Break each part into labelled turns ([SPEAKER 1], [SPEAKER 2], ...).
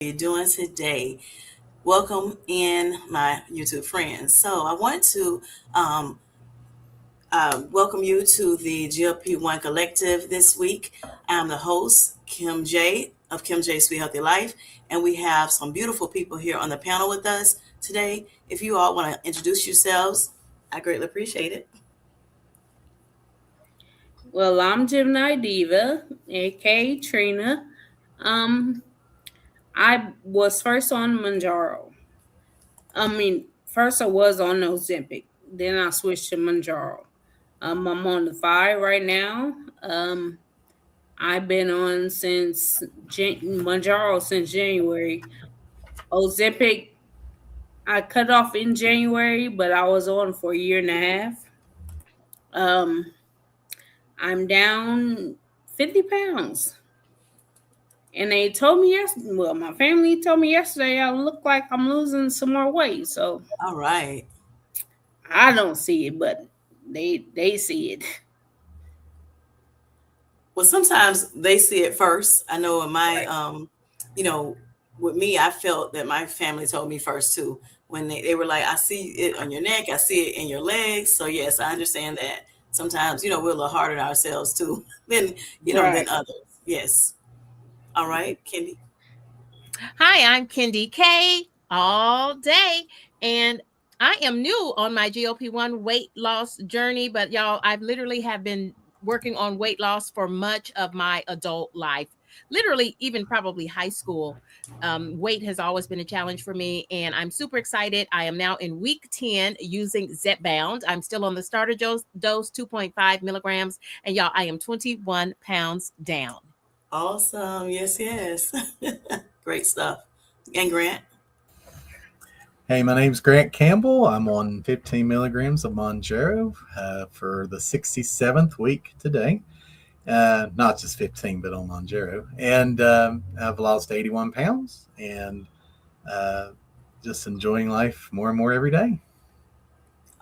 [SPEAKER 1] you doing today? Welcome in my YouTube friends. So I want to um, welcome you to the GLP-1 Collective this week. I'm the host, Kim J of Kim J Sweet Healthy Life, and we have some beautiful people here on the panel with us today. If you all want to introduce yourselves, I greatly appreciate it.
[SPEAKER 2] Well, I'm Gemini Diva, aka Trina. Um, I was first on Mounjaro. First I was on Ozempic, then I switched to Mounjaro. I'm on the 5 right now. I've been on Mounjaro since January. Ozempic, I cut off in January, but I was on for a year and a half. Um, I'm down 50 pounds. And they told me my family told me yesterday I look like I'm losing some more weight. So
[SPEAKER 1] All right.
[SPEAKER 2] I don't see it, but they see it.
[SPEAKER 1] Well, sometimes they see it first. I know in my,
[SPEAKER 2] Right.
[SPEAKER 1] you know, with me, I felt that my family told me first too. When they were like, I see it on your neck, I see it in your legs. So yes, I understand that. Sometimes, we're a little harder on ourselves too than, than
[SPEAKER 2] Right.
[SPEAKER 1] others. Yes. All right, Kendi.
[SPEAKER 3] Hi, I'm KendyK all day. And I am new on my GLP-1 weight loss journey, but y'all, I've literally have been working on weight loss for much of my adult life. Literally, even probably high school. Weight has always been a challenge for me, and I'm super excited. I am now in week 10 using Zepbound. I'm still on the starter dose 2.5 milligrams, and y'all, I am 21 pounds down.
[SPEAKER 1] Awesome. Yes, yes. Great stuff. And Grant.
[SPEAKER 4] Hey, my name's Grant Campbell. I'm on 15 milligrams of Mounjaro for the 67th week today. Not just 15, but on Mounjaro. And I've lost 81 pounds and just enjoying life more and more every day.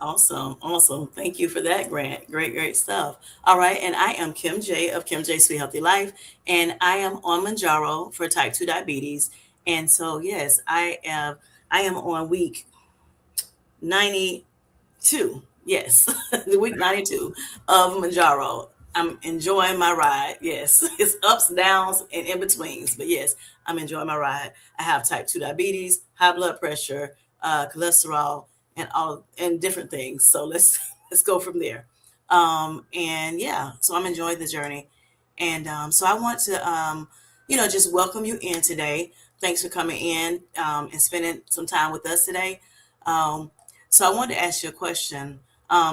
[SPEAKER 1] Awesome. Awesome. Thank you for that, Grant. Great, great stuff. All right. And I am Kim J of Kim J Sweet Healthy Life. And I am on Mounjaro for type 2 diabetes. And so, yes, I am on week 92. Yes, the week 92 of Mounjaro. I'm enjoying my ride. Yes, it's ups, downs, and in betweens. But yes, I'm enjoying my ride. I have type 2 diabetes, high blood pressure, cholesterol, and different things. So let's go from there. And yeah, so I'm enjoying the journey. And so I want to, just welcome you in today. Thanks for coming in and spending some time with us today. Um, so I wanted to ask you a question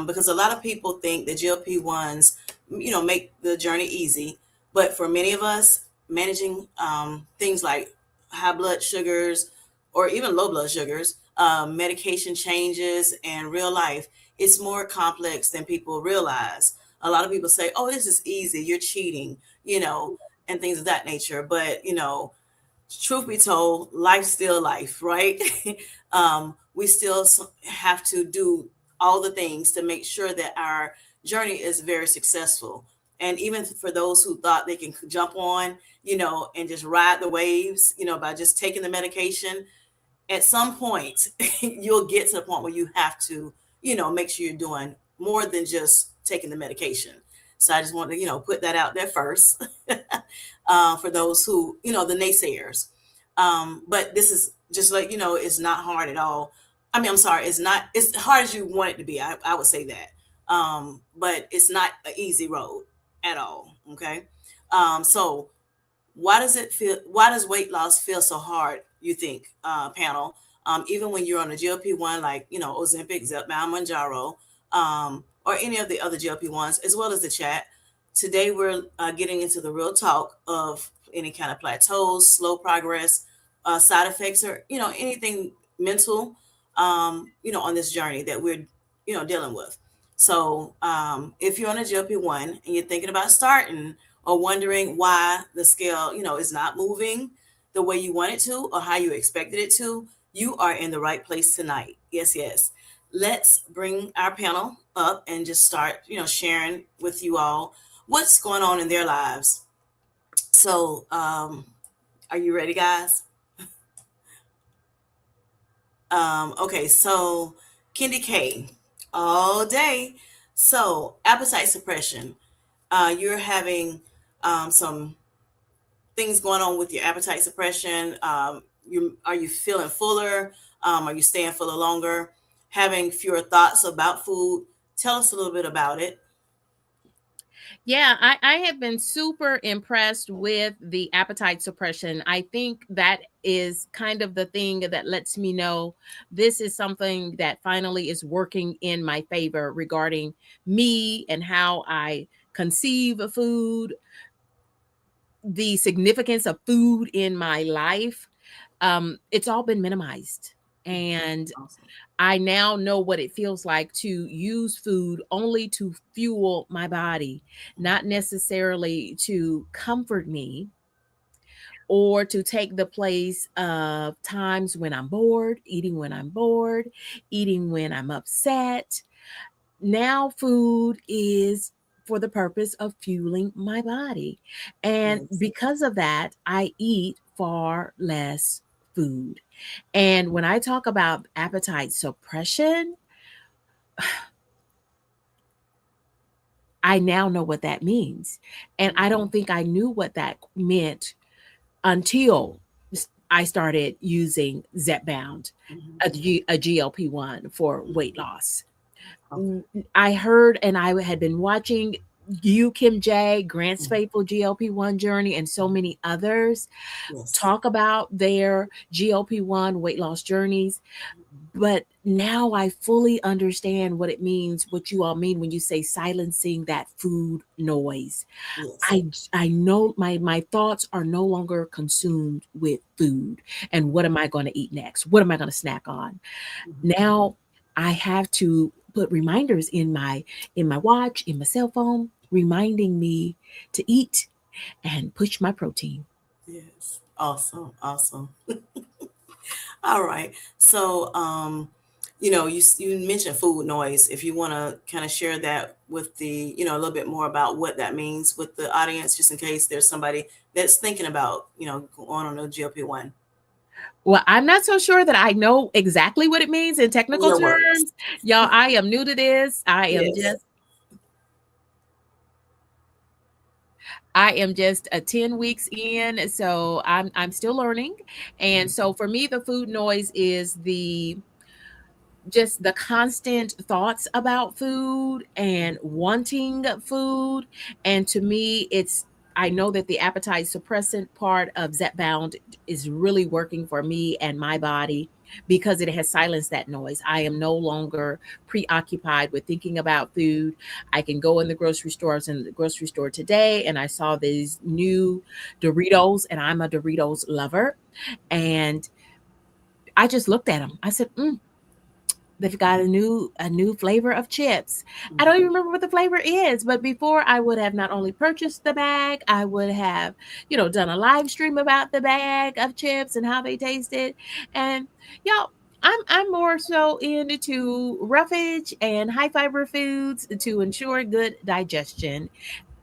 [SPEAKER 1] because a lot of people think that GLP-1s, make the journey easy. But for many of us, managing things like high blood sugars or even low blood sugars, medication changes, and real life, it's more complex than people realize. A lot of people say, oh, this is easy, you're cheating, and things of that nature. But, truth be told, life's still life, right? We still have to do all the things to make sure that our journey is very successful. And even for those who thought they can jump on, and just ride the waves, by just taking the medication, at some point, you'll get to the point where you have to, make sure you're doing more than just taking the medication. So I just want to, put that out there first for those who, the naysayers. But this is just like, it's not hard at all. I mean, I'm sorry, it's hard as you want it to be. I would say that. But it's not an easy road at all. Okay. So why does weight loss feel so hard, you think, panel? Even when you're on a GLP-1, like, Ozempic, Zepbound, Mounjaro, or any of the other GLP-1s, as well as the chat. Today, we're getting into the real talk of any kind of plateaus, slow progress, side effects, or, anything mental, on this journey that we're, dealing with. So if you're on a GLP-1 and you're thinking about starting or wondering why the scale, is not moving the way you want it to or how you expected it to, you are in the right place tonight. Yes, yes. Let's bring our panel up and just start, sharing with you all what's going on in their lives. So, are you ready, guys? Okay, so KendyK all day. So appetite suppression. You're having some things going on with your appetite suppression. You are you feeling fuller? Are you staying fuller longer? Having fewer thoughts about food. Tell us a little bit about it.
[SPEAKER 3] Yeah, I have been super impressed with the appetite suppression. I think that is kind of the thing that lets me know this is something that finally is working in my favor regarding me and how I conceive of food, the significance of food in my life. It's all been minimized. And
[SPEAKER 1] Awesome.
[SPEAKER 3] I now know what it feels like to use food only to fuel my body, not necessarily to comfort me or to take the place of times when I'm bored, eating when I'm upset. Now, food is for the purpose of fueling my body. And
[SPEAKER 1] Yes.
[SPEAKER 3] because of that, I eat far less food. And when I talk about appetite suppression, I now know what that means. And I don't think I knew what that meant until I started using Zepbound,
[SPEAKER 1] Mhm.
[SPEAKER 3] a GLP-1 for weight loss.
[SPEAKER 1] Okay.
[SPEAKER 3] I heard and I had been watching you, Kim J, Grant's
[SPEAKER 1] Mhm.
[SPEAKER 3] Faithful GLP-1 Journey, and so many others
[SPEAKER 1] Yes.
[SPEAKER 3] talk about their GLP-1 weight loss journeys. But now I fully understand what it means, what you all mean when you say silencing that food noise.
[SPEAKER 1] Yes.
[SPEAKER 3] I know my thoughts are no longer consumed with food and what am I going to eat next? What am I going to snack on?
[SPEAKER 1] Mhm.
[SPEAKER 3] Now I have to put reminders in my watch, in my cell phone, reminding me to eat and push my protein.
[SPEAKER 1] Yes. Awesome. Awesome. All right. So, you mentioned food noise. If you want to kind of share that with the, a little bit more about what that means with the audience, just in case there's somebody that's thinking about, going on a GLP-1.
[SPEAKER 3] Well, I'm not so sure that I know exactly what it means in
[SPEAKER 1] In
[SPEAKER 3] technical
[SPEAKER 1] your words.
[SPEAKER 3] terms. Y'all, I am new to this.
[SPEAKER 1] Yes.
[SPEAKER 3] I am just a 10 weeks in, so I'm still learning. And so for me, the food noise is just the constant thoughts about food and wanting food. And to me, I know that the appetite suppressant part of Zepbound is really working for me and my body because it has silenced that noise. I am no longer preoccupied with thinking about food. I can go in the grocery store. I was in the grocery store today and I saw these new Doritos, and I'm a Doritos lover. And I just looked at them. I said, they've got a new flavor of chips. I don't even remember what the flavor is, but before I would have not only purchased the bag, I would have, done a live stream about the bag of chips and how they tasted. And y'all, I'm more so into roughage and high fiber foods to ensure good digestion.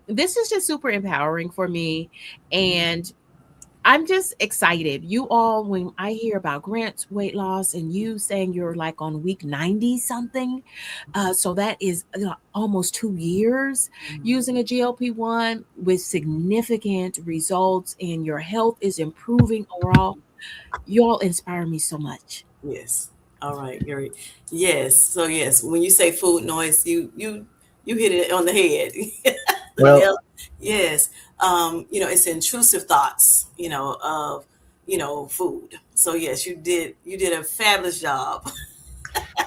[SPEAKER 3] This is just super empowering for me, and I'm just excited. You all, when I hear about Grant's weight loss and you saying you're like on week 90 something, so that is almost 2 years using a GLP-1 with significant results and your health is improving overall. You all inspire me so much.
[SPEAKER 1] Yes. All right, Gary. Yes. So yes, when you say food noise, you hit it on the head. The
[SPEAKER 4] Well,
[SPEAKER 1] nail. Yes. It's intrusive thoughts, of, food. So yes, you did a fabulous job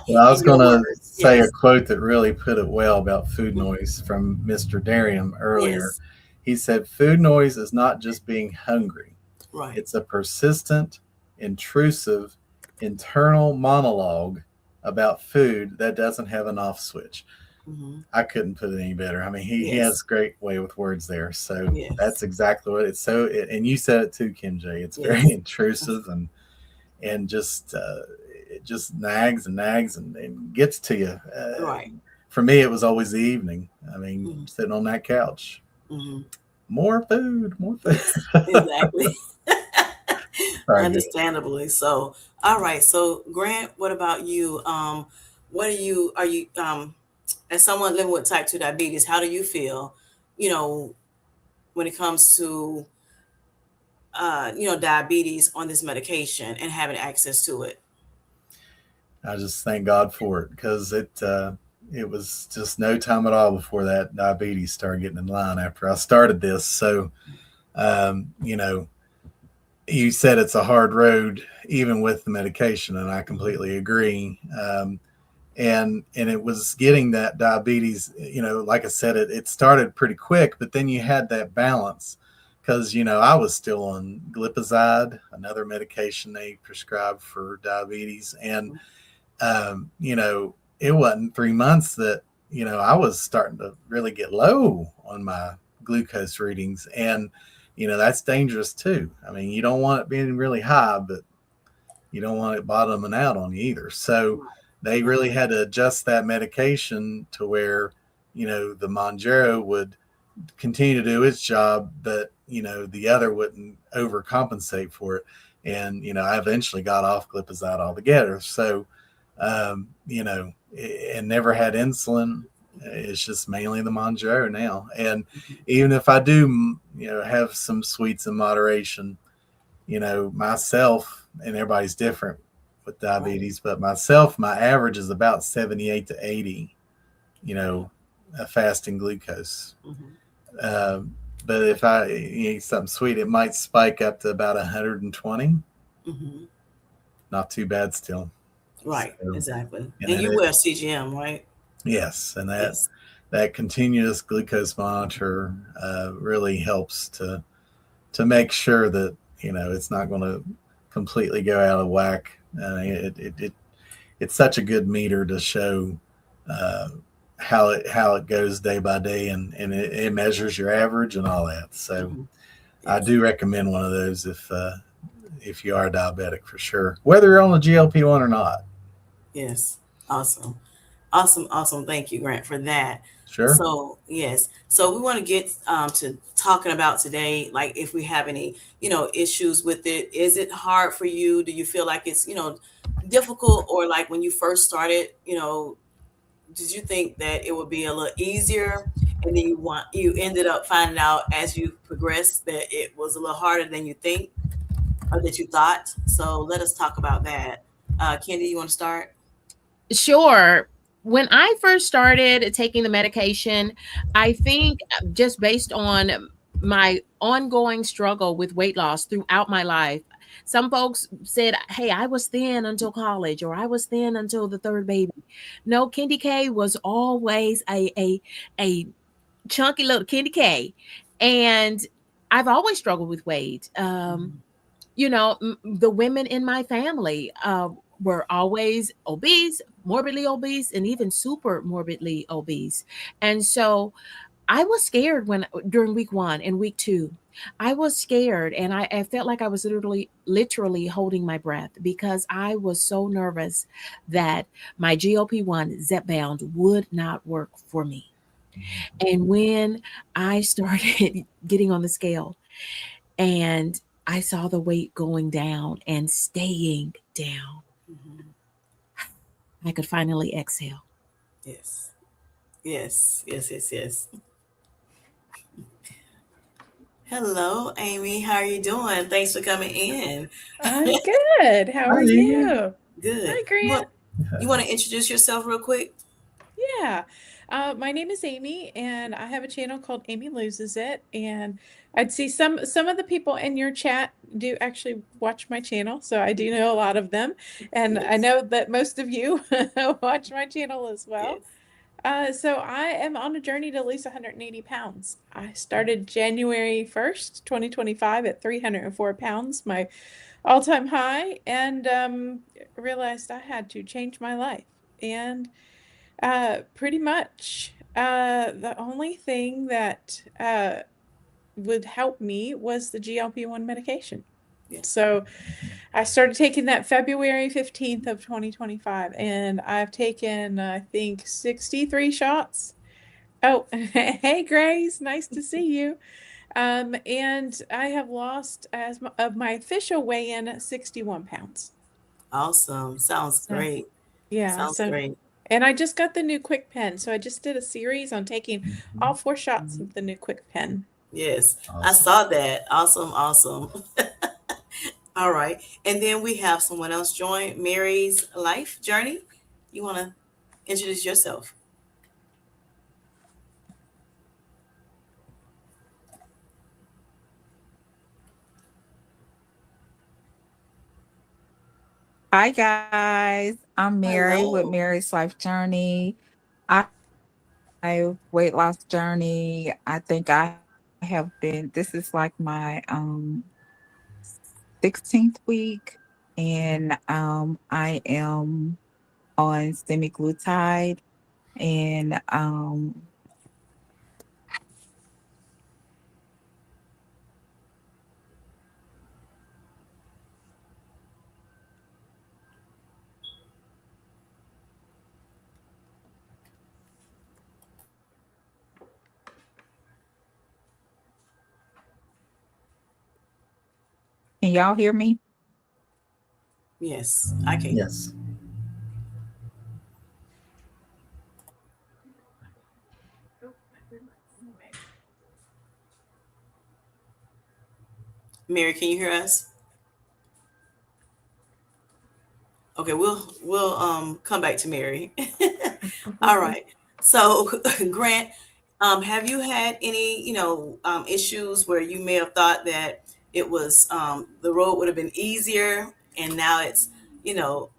[SPEAKER 4] well, I was
[SPEAKER 1] in
[SPEAKER 4] going
[SPEAKER 1] your
[SPEAKER 4] to
[SPEAKER 1] words.
[SPEAKER 4] say a
[SPEAKER 1] Yes.
[SPEAKER 4] quote that really put it well about food
[SPEAKER 1] Mhm.
[SPEAKER 4] noise from Mr. Darium earlier.
[SPEAKER 1] Yes.
[SPEAKER 4] He said, food noise is not just being hungry,
[SPEAKER 1] Right.
[SPEAKER 4] it's a persistent, intrusive, internal monologue about food that doesn't have an off switch.
[SPEAKER 1] Hmm.
[SPEAKER 4] I couldn't put it any better. I mean, he has
[SPEAKER 1] Yes.
[SPEAKER 4] great way with words there. So
[SPEAKER 1] Yes.
[SPEAKER 4] that's exactly what it's and you said it too, Kim J. It's very
[SPEAKER 1] Yes.
[SPEAKER 4] intrusive and just it just nags and nags and gets to you.
[SPEAKER 1] Right.
[SPEAKER 4] For me, it was always the evening. I mean,
[SPEAKER 1] Hmm.
[SPEAKER 4] sitting on that couch,
[SPEAKER 1] Hmm.
[SPEAKER 4] more food, more food.
[SPEAKER 1] Yes. Exactly.
[SPEAKER 4] Very good.
[SPEAKER 1] Understandably. So, all right. So, Grant, what about you? What are you, as someone living with type 2 diabetes, how do you feel, you know, when it comes to, diabetes on this medication and having access to it?
[SPEAKER 4] I just thank God for it because it was just no time at all before that diabetes started getting in line after I started this. So, you know, you said it's a hard road even with the medication, and I completely agree. And it was getting that diabetes. You know, like I said, it started pretty quick, but then you had that balance because I was still on glipizide, another medication they prescribed for diabetes, and it wasn't 3 months that I was starting to really get low on my glucose readings, and that's dangerous too. I mean, you don't want it being really high, but you don't want it bottoming out on you either. So they really had to adjust that medication to where the Mounjaro would continue to do its job, but the other wouldn't overcompensate for it. And I eventually got off glipizide altogether. So and never had insulin. It's just mainly the Mounjaro now. And even if I do, have some sweets in moderation, myself, and everybody's different with diabetes, but myself, my average is about 78 to 80, a fasting glucose. But if I eat something sweet, it might spike up to about 120. Not too bad still.
[SPEAKER 1] Right, so, exactly. And
[SPEAKER 4] you
[SPEAKER 1] wear CGM, right?
[SPEAKER 4] Yes, and that continuous glucose monitor really helps to make sure that it's not going to completely go out of whack. It's such a good meter to show how it goes day by day, and it measures your average and all that. So I do recommend one of those if you are diabetic, for sure, whether you're on a GLP-1 or not.
[SPEAKER 1] Yes. Awesome. Thank you, Grant, for that.
[SPEAKER 4] Sure.
[SPEAKER 1] So yes, so we want to get to talking about today, like if we have any issues with it. Is it hard for you? Do you feel like it's difficult, or like when you first started, did you think that it would be a little easier, and then you ended up finding out as you progressed that it was a little harder than you think or that you thought? So let us talk about that. Kendi, you want to start?
[SPEAKER 3] Sure. When I first started taking the medication, I think just based on my ongoing struggle with weight loss throughout my life, some folks said, hey, I was thin until college, or I was thin until the third baby. No, KendyK was always a chunky little KendyK. And I've always struggled with weight. The women in my family were always obese, morbidly obese, and even super morbidly obese. And so I was scared during week 1 and week 2. I was scared, and I felt like I was literally holding my breath because I was so nervous that my GLP-1 Zepbound would not work for me. And when I started getting on the scale and I saw the weight going down and staying down, I could finally exhale.
[SPEAKER 1] Yes. Yes. Yes. Yes. Yes. Hello, Amy. How are you doing? Thanks for coming in.
[SPEAKER 5] I'm good. How are you?
[SPEAKER 1] Good.
[SPEAKER 5] Hi, Grant.
[SPEAKER 1] You want to introduce yourself real quick?
[SPEAKER 5] Yeah. My name is Amy, and I have a channel called Amy Loses It. And I'd see some of the people in your chat do actually watch my channel, so I do know a lot of them. And I know that most of you watch my channel as well. So I am on a journey to lose 180 pounds. I started January 1st, 2025 at 304 pounds, my all-time high, and realized I had to change my life. And pretty much the only thing that would help me was the GLP-1 medication. Yeah. So I started taking that February 15th of 2025, and I've taken, I think, 63 shots. Oh, hey, Grace, nice to see you. And I have lost, of my official weigh-in, 61 pounds.
[SPEAKER 1] Awesome. Sounds
[SPEAKER 5] So
[SPEAKER 1] great.
[SPEAKER 5] yeah,
[SPEAKER 1] Sounds
[SPEAKER 5] so
[SPEAKER 1] great.
[SPEAKER 5] and I just got the new KwikPen, so I just did a series on taking all
[SPEAKER 4] Mhm.
[SPEAKER 5] 4 shots of the new KwikPen.
[SPEAKER 1] Yes, I
[SPEAKER 4] Awesome.
[SPEAKER 1] saw that. Awesome, awesome. All right. And then we have someone else join Mary's life journey. You want to introduce yourself?
[SPEAKER 6] Hi guys, I'm Mary with
[SPEAKER 1] Hello.
[SPEAKER 6] Mary's Life Journey. I weight loss journey. I think I have been. This is like my 16th week, and I am on semaglutide, and can y'all hear me?
[SPEAKER 1] Yes, I can.
[SPEAKER 4] Yes.
[SPEAKER 1] Mary, can you hear us? Okay, we'll come back to Mary. All right. So, Grant, have you had any, issues where you may have thought that it was the road would have been easier, and now it's, you know,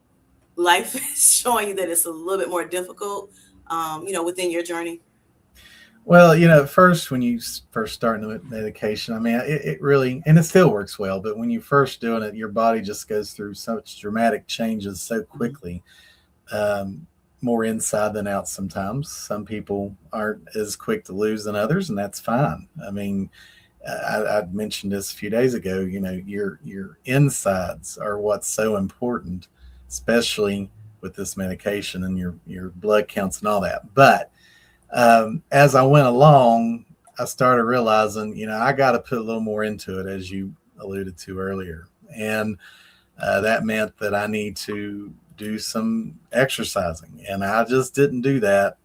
[SPEAKER 1] life is showing you that it's a little bit more difficult, within your journey?
[SPEAKER 4] Well, at first, when you first start the medication, I mean, it really, and it still works well, but when you first doing it, your body just goes through such dramatic changes so
[SPEAKER 1] Mhm.
[SPEAKER 4] quickly, um, more inside than out sometimes. Some people aren't as quick to lose than others, and that's fine. I mean, I mentioned this a few days ago. Your insides are what's so important, especially with this medication and your blood counts and all that. But as I went along, I started realizing, I got to put a little more into it, as you alluded to earlier, and that meant that I need to do some exercising, and I just didn't do that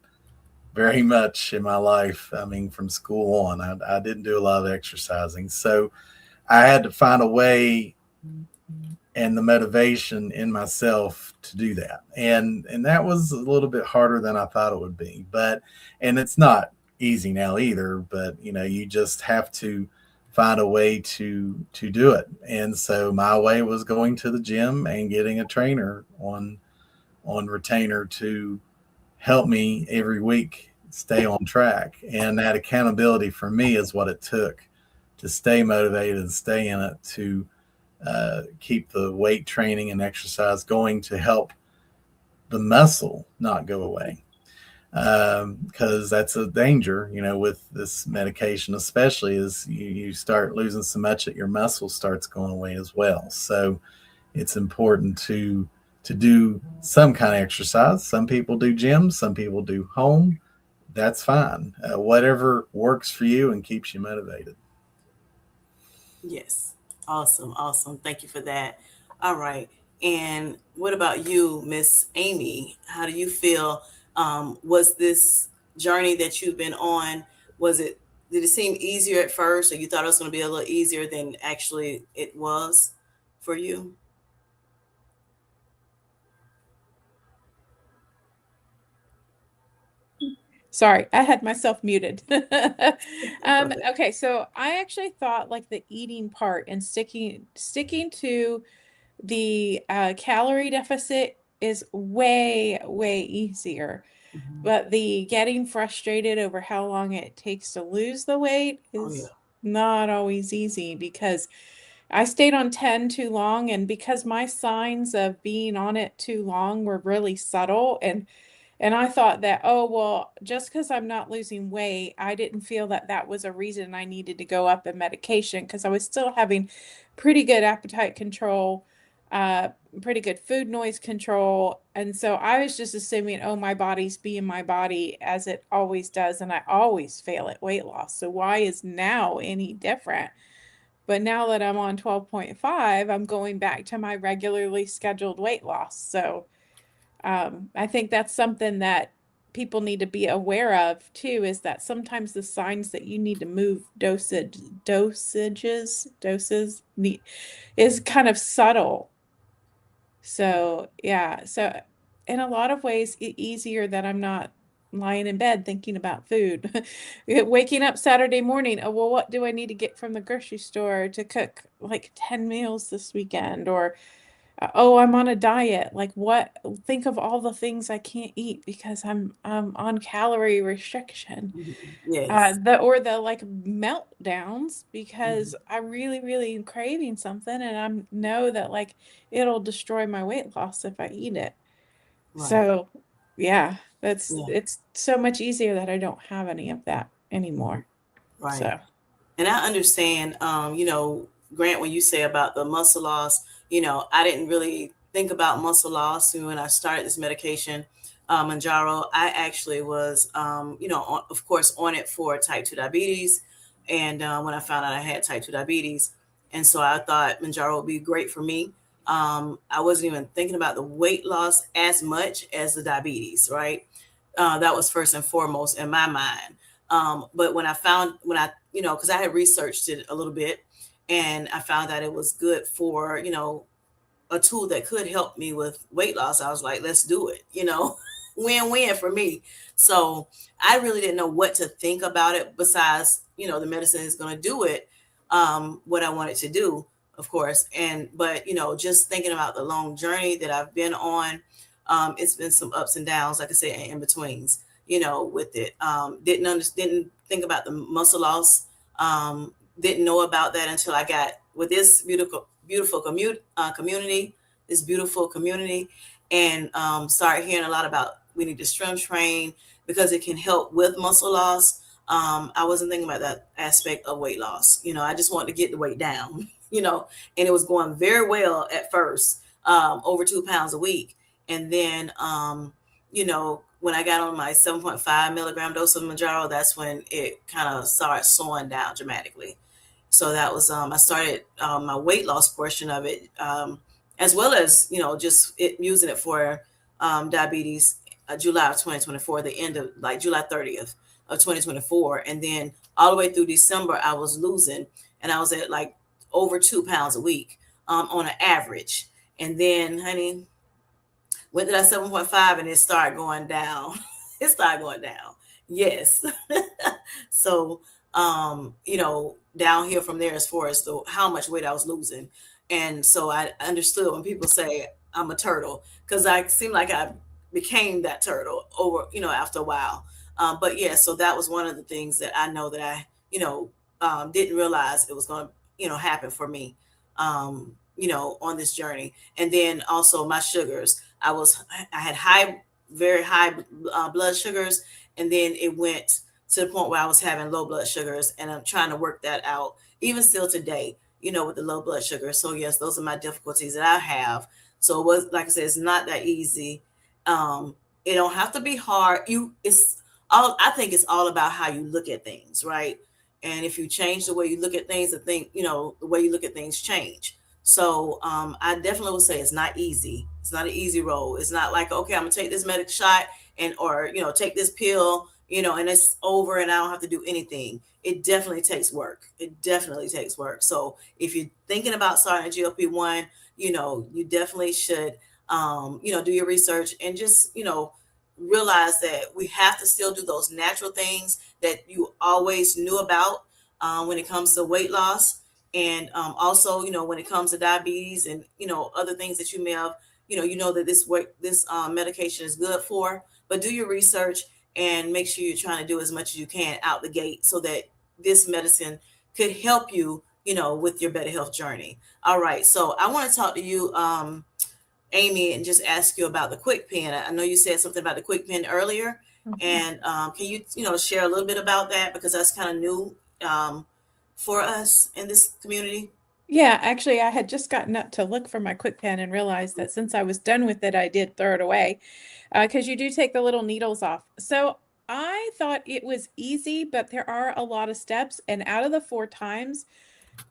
[SPEAKER 4] very much in my life. I mean, from school on, I didn't do a lot of exercising. So I had to find a way and the motivation in myself to do that. And that was a little bit harder than I thought it would be. But and it's not easy now either, but you just have to find a way to do it. And so my way was going to the gym and getting a trainer on retainer to help me every week stay on track. And that accountability for me is what it took to stay motivated and stay in it, to keep the weight training and exercise going, to help the muscle not go away. Because that's a danger, with this medication, especially as you start losing so much that your muscle starts going away as well. So it's important to do some kind of exercise. Some people do gyms, some people do home. That's fine. Whatever works for you and keeps you motivated.
[SPEAKER 1] Yes. Awesome. Awesome. Thank you for that. All right. And what about you, Miss Amy? How do you feel? Was this journey that you've been on, was it, did it seem easier at first, or you thought it was going to be a little easier than actually it was for you?
[SPEAKER 5] Sorry, I had myself muted.
[SPEAKER 1] Go ahead.
[SPEAKER 5] Okay, so I actually thought like the eating part and sticking to the calorie deficit is way easier.
[SPEAKER 1] Mhm.
[SPEAKER 5] But the getting frustrated over how long it takes to lose the weight
[SPEAKER 1] Oh, yeah.
[SPEAKER 5] is not always easy, because I stayed on 10 too long, and because my signs of being on it too long were really subtle, and I thought that, oh, well, just because I'm not losing weight, I didn't feel that that was a reason I needed to go up in medication, because I was still having pretty good appetite control. uh, pretty good food noise control. And so I was just assuming, oh, my body's being my body as it always does. And I always fail at weight loss. So why is now any different? But now that I'm on 12.5, I'm going back to my regularly scheduled weight loss. So I think that's something that people need to be aware of too, is that sometimes the signs that you need to move doses is kind of subtle. So yeah, so in a lot of ways, easier that I'm not lying in bed thinking about food. Waking up Saturday morning, oh, well, what do I need to get from the grocery store to cook like 10 meals this weekend? Or, oh, I'm on a diet. Like what? Think of all the things I can't eat because I'm on calorie restriction.
[SPEAKER 1] Yes.
[SPEAKER 5] The like meltdowns because
[SPEAKER 1] Mhm.
[SPEAKER 5] I really am craving something and I know that like it'll destroy my weight loss if I eat it.
[SPEAKER 1] Right.
[SPEAKER 5] So yeah,
[SPEAKER 1] Yeah.
[SPEAKER 5] it's so much easier that I don't have any of that anymore.
[SPEAKER 1] Right.
[SPEAKER 5] So
[SPEAKER 1] And I understand, Grant, when you say about the muscle loss, I didn't really think about muscle loss when I started this medication, Mounjaro. I actually was, of course, on it for type 2 diabetes. And when I found out I had type 2 diabetes, and so I thought Mounjaro would be great for me. I wasn't even thinking about the weight loss as much as the diabetes, right? That was first and foremost in my mind. But when I, because I had researched it a little bit and I found that it was good for, a tool that could help me with weight loss, I was like, let's do it, win-win for me. So I really didn't know what to think about it besides, the medicine is going to do it, what I wanted to do, of course. But, just thinking about the long journey that I've been on, it's been some ups and downs, like I said, and in betweens, with it. Didn't think about the muscle loss. Didn't know about that until I got with this community, this beautiful community, and started hearing a lot about we need to strength train because it can help with muscle loss. I wasn't thinking about that aspect of weight loss. I just wanted to get the weight down, and it was going very well at first, over 2 pounds a week. And then, when I got on my 7.5 milligram dose of Mounjaro, that's when it kind of started slowing down dramatically. So that was I started my weight loss portion of it, as well as just using it for diabetes, July of 2024, the end of like July 30th of 2024, and then all the way through December I was losing, and I was at like over 2 pounds a week, on an average. And then, honey, went to that 7.5 and it started going down. It started going down. Yes. So, down here from there as far as how much weight I was losing. And so I understood when people say I'm a turtle, because I seem like I became that turtle over, after a while. But yeah, so that was one of the things that I know that I, didn't realize it was going to, happen for me, on this journey. And then also my sugars. I had very high blood sugars, and then it went to the point where I was having low blood sugars, and I'm trying to work that out even still today, with the low blood sugar. So yes, those are my difficulties that I have. So it was, like I said, it's not that easy. It don't have to be hard. I think it's all about how you look at things, right? And if you change the way you look at things, the way you look at things change. So I definitely would say it's not easy. It's not an easy road. It's not like, okay, I'm gonna take this medic shot or take this pill, and it's over and I don't have to do anything. It definitely takes work. It definitely takes work. So if you're thinking about starting a GLP-1, you definitely should, do your research and just, realize that we have to still do those natural things that you always knew about, when it comes to weight loss. And also, when it comes to diabetes and, other things that you may have, that this medication is good for, but do your research and make sure you're trying to do as much as you can out the gate so that this medicine could help you, with your better health journey. All right. So I want to talk to you, Amy, and just ask you about the KwikPen. I know you said something about the KwikPen earlier, and can you, share a little bit about that because that's kind of new, for us in this community?
[SPEAKER 5] Yeah, actually, I had just gotten up to look for my KwikPen and realized that since I was done with it, I did throw it away because you do take the little needles off. So I thought it was easy, but there are a lot of steps. And out of the 4 times,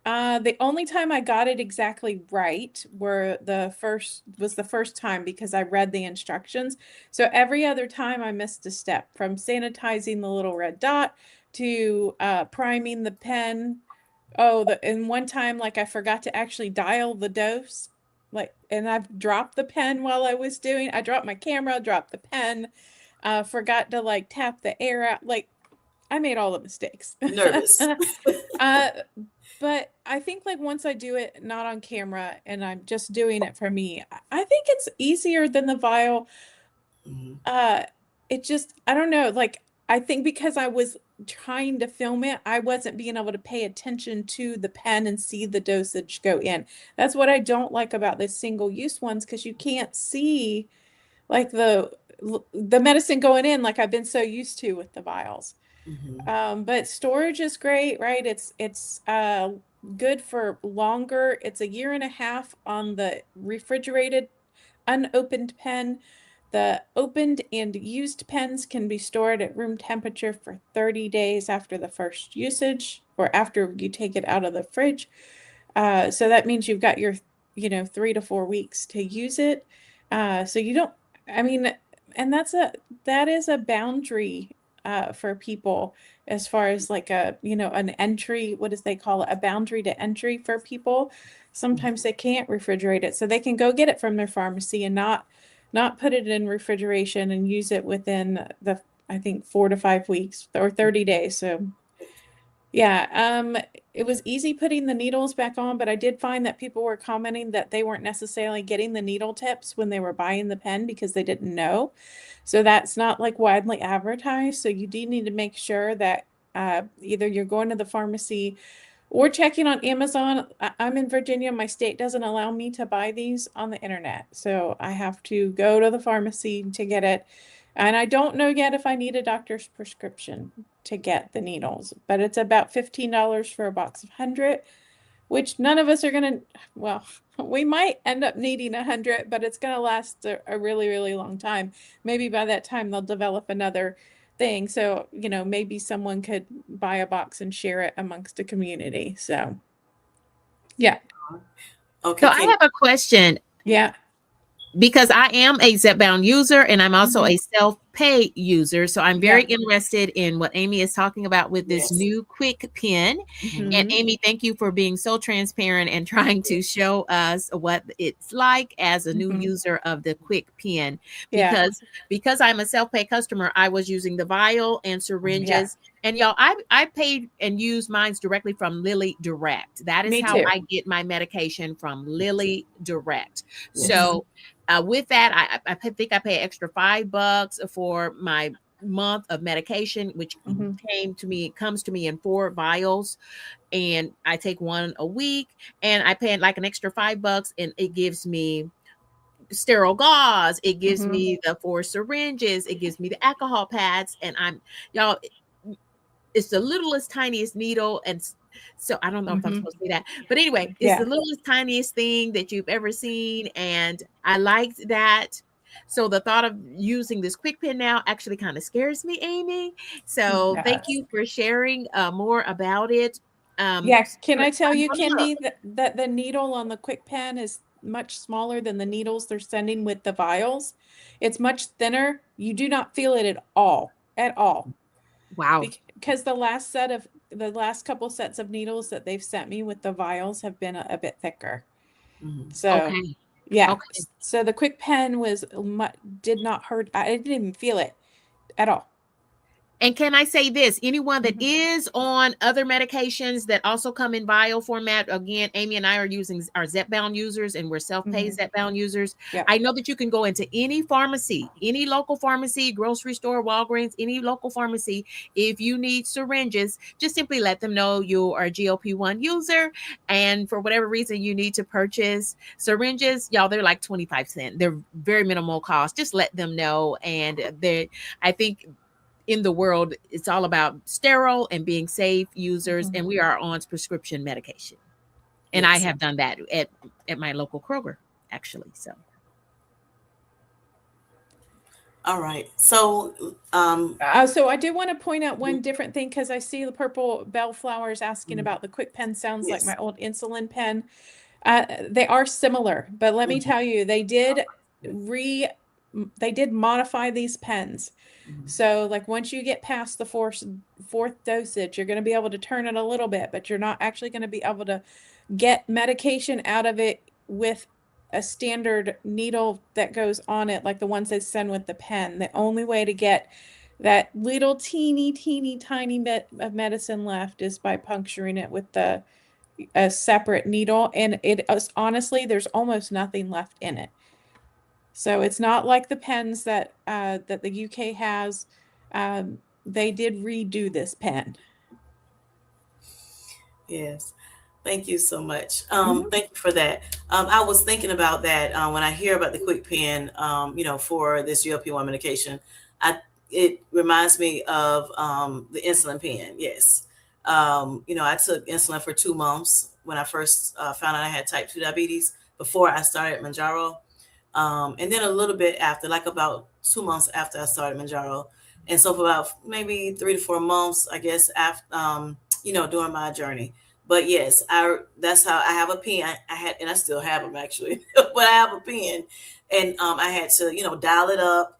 [SPEAKER 5] the only time I got it exactly right was the first time because I read the instructions. So every other time I missed a step, from sanitizing the little red dot to priming the pen. Oh, and one time, like, I forgot to actually dial the dose, like, and I've dropped the pen while I dropped my camera, dropped the pen, forgot to like tap the air out. Like, I made all the mistakes.
[SPEAKER 1] Nervous.
[SPEAKER 5] uh, but I think like once I do it not on camera and I'm just doing it for me, I think it's easier than the vial.
[SPEAKER 1] Mhm.
[SPEAKER 5] It just, I don't know, like I think because I was trying to film it, I wasn't being able to pay attention to the pen and see the dosage go in. That's what I don't like about the single use ones, because you can't see like the medicine going in like I've been so used to with the vials. But storage is great, right? It's good for longer. It's a year and a half on the refrigerated unopened pen. The opened and used pens can be stored at room temperature for 30 days after the first usage or after you take it out of the fridge. So that means you've got your, 3 to 4 weeks to use it. So you don't, I mean, and that is a boundary for people as far as like an entry, what does they call it? A boundary to entry for people. Sometimes they can't refrigerate it, so they can go get it from their pharmacy and not put it in refrigeration and use it within I think 4 to 5 weeks or 30 days. So yeah, it was easy putting the needles back on, but I did find that people were commenting that they weren't necessarily getting the needle tips when they were buying the pen because they didn't know. So that's not like widely advertised. So you do need to make sure that either you're going to the pharmacy or checking on Amazon. I'm in Virginia. My state doesn't allow me to buy these on the internet. So I have to go to the pharmacy to get it. And I don't know yet if I need a doctor's prescription to get the needles, but it's about $15 for a box of 100, which none of us are going to, well, we might end up needing 100, but it's going to last a really, really long time. Maybe by that time they'll develop another thing. So, maybe someone could buy a box and share it amongst the community. So, yeah.
[SPEAKER 1] Okay,
[SPEAKER 3] So I have a question.
[SPEAKER 5] Yeah.
[SPEAKER 3] Because I am a Zepbound user and I'm also a self-pay user. So I'm very interested in what Amy is talking about with this new KwikPen. And Amy, thank you for being so transparent and trying to show us what it's like as a new user of the KwikPen. Because I'm a self-pay customer, I was using the vial and syringes. And y'all, I paid and used mine directly from Lilly Direct. That is how I get my medication, from Lilly Direct. So with that, I think I pay extra $5 for my month of medication, which comes to me in 4 vials, and I take one a week, and I pay like an extra $5, and it gives me sterile gauze, it gives me the 4 syringes, it gives me the alcohol pads, and y'all, it's the littlest, tiniest needle. And so I don't know if I'm supposed to say that, but anyway, it's the littlest, tiniest thing that you've ever seen. And I liked that. So the thought of using this KwikPen now actually kind of scares me, Amy. So thank you for sharing more about it.
[SPEAKER 5] Can I tell you, Kendi, that the needle on the KwikPen is much smaller than the needles they're sending with the vials. It's much thinner. You do not feel it at all. At all.
[SPEAKER 3] Wow.
[SPEAKER 5] Because the last couple sets of needles that they've sent me with the vials have been a bit thicker. So so the KwikPen did not hurt. I didn't even feel it at all.
[SPEAKER 3] And can I say this? Anyone that is on other medications that also come in vial format, again, Amy and I are Zepbound users, and we're self-pay Zepbound users. I know that you can go into any pharmacy, any local pharmacy, grocery store, Walgreens, any local pharmacy. If you need syringes, just simply let them know you are a GLP-1 user, and for whatever reason you need to purchase syringes, y'all, they're like 25 cents. They're very minimal cost. Just let them know. And I think in the world, it's all about sterile and being safe users, and we are on prescription medication. And I
[SPEAKER 1] Yes.
[SPEAKER 3] have done that at my local Kroger, actually. So
[SPEAKER 1] All right. So,
[SPEAKER 5] So I do want to point out one different thing because I see the purple bellflowers asking about the KwikPen. Sounds like my
[SPEAKER 1] yes.
[SPEAKER 5] old insulin pen. They are similar, but let me
[SPEAKER 1] Mhm.
[SPEAKER 5] tell you, they did modify these pens.
[SPEAKER 1] Mhm.
[SPEAKER 5] So like once you get past the fourth dosage, you're going to be able to turn it a little bit, but you're not actually going to be able to get medication out of it with a standard needle that goes on it, like the ones they send with the pen. The only way to get that little teeny tiny bit of medicine left is by puncturing it with a separate needle, and it is honestly, there's almost nothing left in it. So it's not like the pens that that the UK has. They did redo this pen.
[SPEAKER 1] Yes. Thank you so much.
[SPEAKER 5] Mhm.
[SPEAKER 1] Thank you for that. I was thinking about that when I hear about the KwikPen, for this GLP-1 medication. I It reminds me of the insulin pen. Yes. I took insulin for 2 months when I first found out I had type 2 diabetes before I started Mounjaro. And then a little bit after, like about 2 months after I started Mounjaro. And so for about maybe 3 to 4 months, I guess, after, during my journey. But yes, that's how I have a pen. I had, and I still have them actually, but I have a pen, and I had to, dial it up,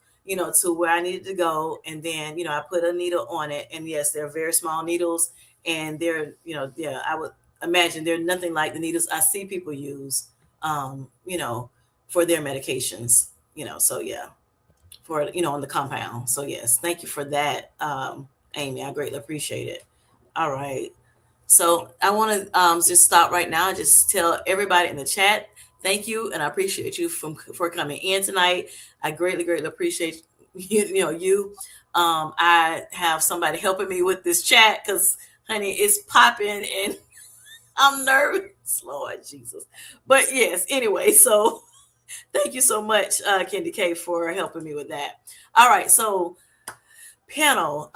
[SPEAKER 1] to where I needed to go, and then, I put a needle on it, and yes, they're very small needles, and they're, yeah, I would imagine they're nothing like the needles I see people use, um, you know, for their medications, so yeah, for, on the compound. So yes, thank you for that, Amy. I greatly appreciate it. All right. So I want to just stop right now and just tell everybody in the chat, thank you, and I appreciate you for coming in tonight. I greatly appreciate you. I have somebody helping me with this chat because, honey, it's popping and I'm nervous. Lord Jesus. But yes, anyway, so thank you so much, KendyK, for helping me with that. All right, so panel,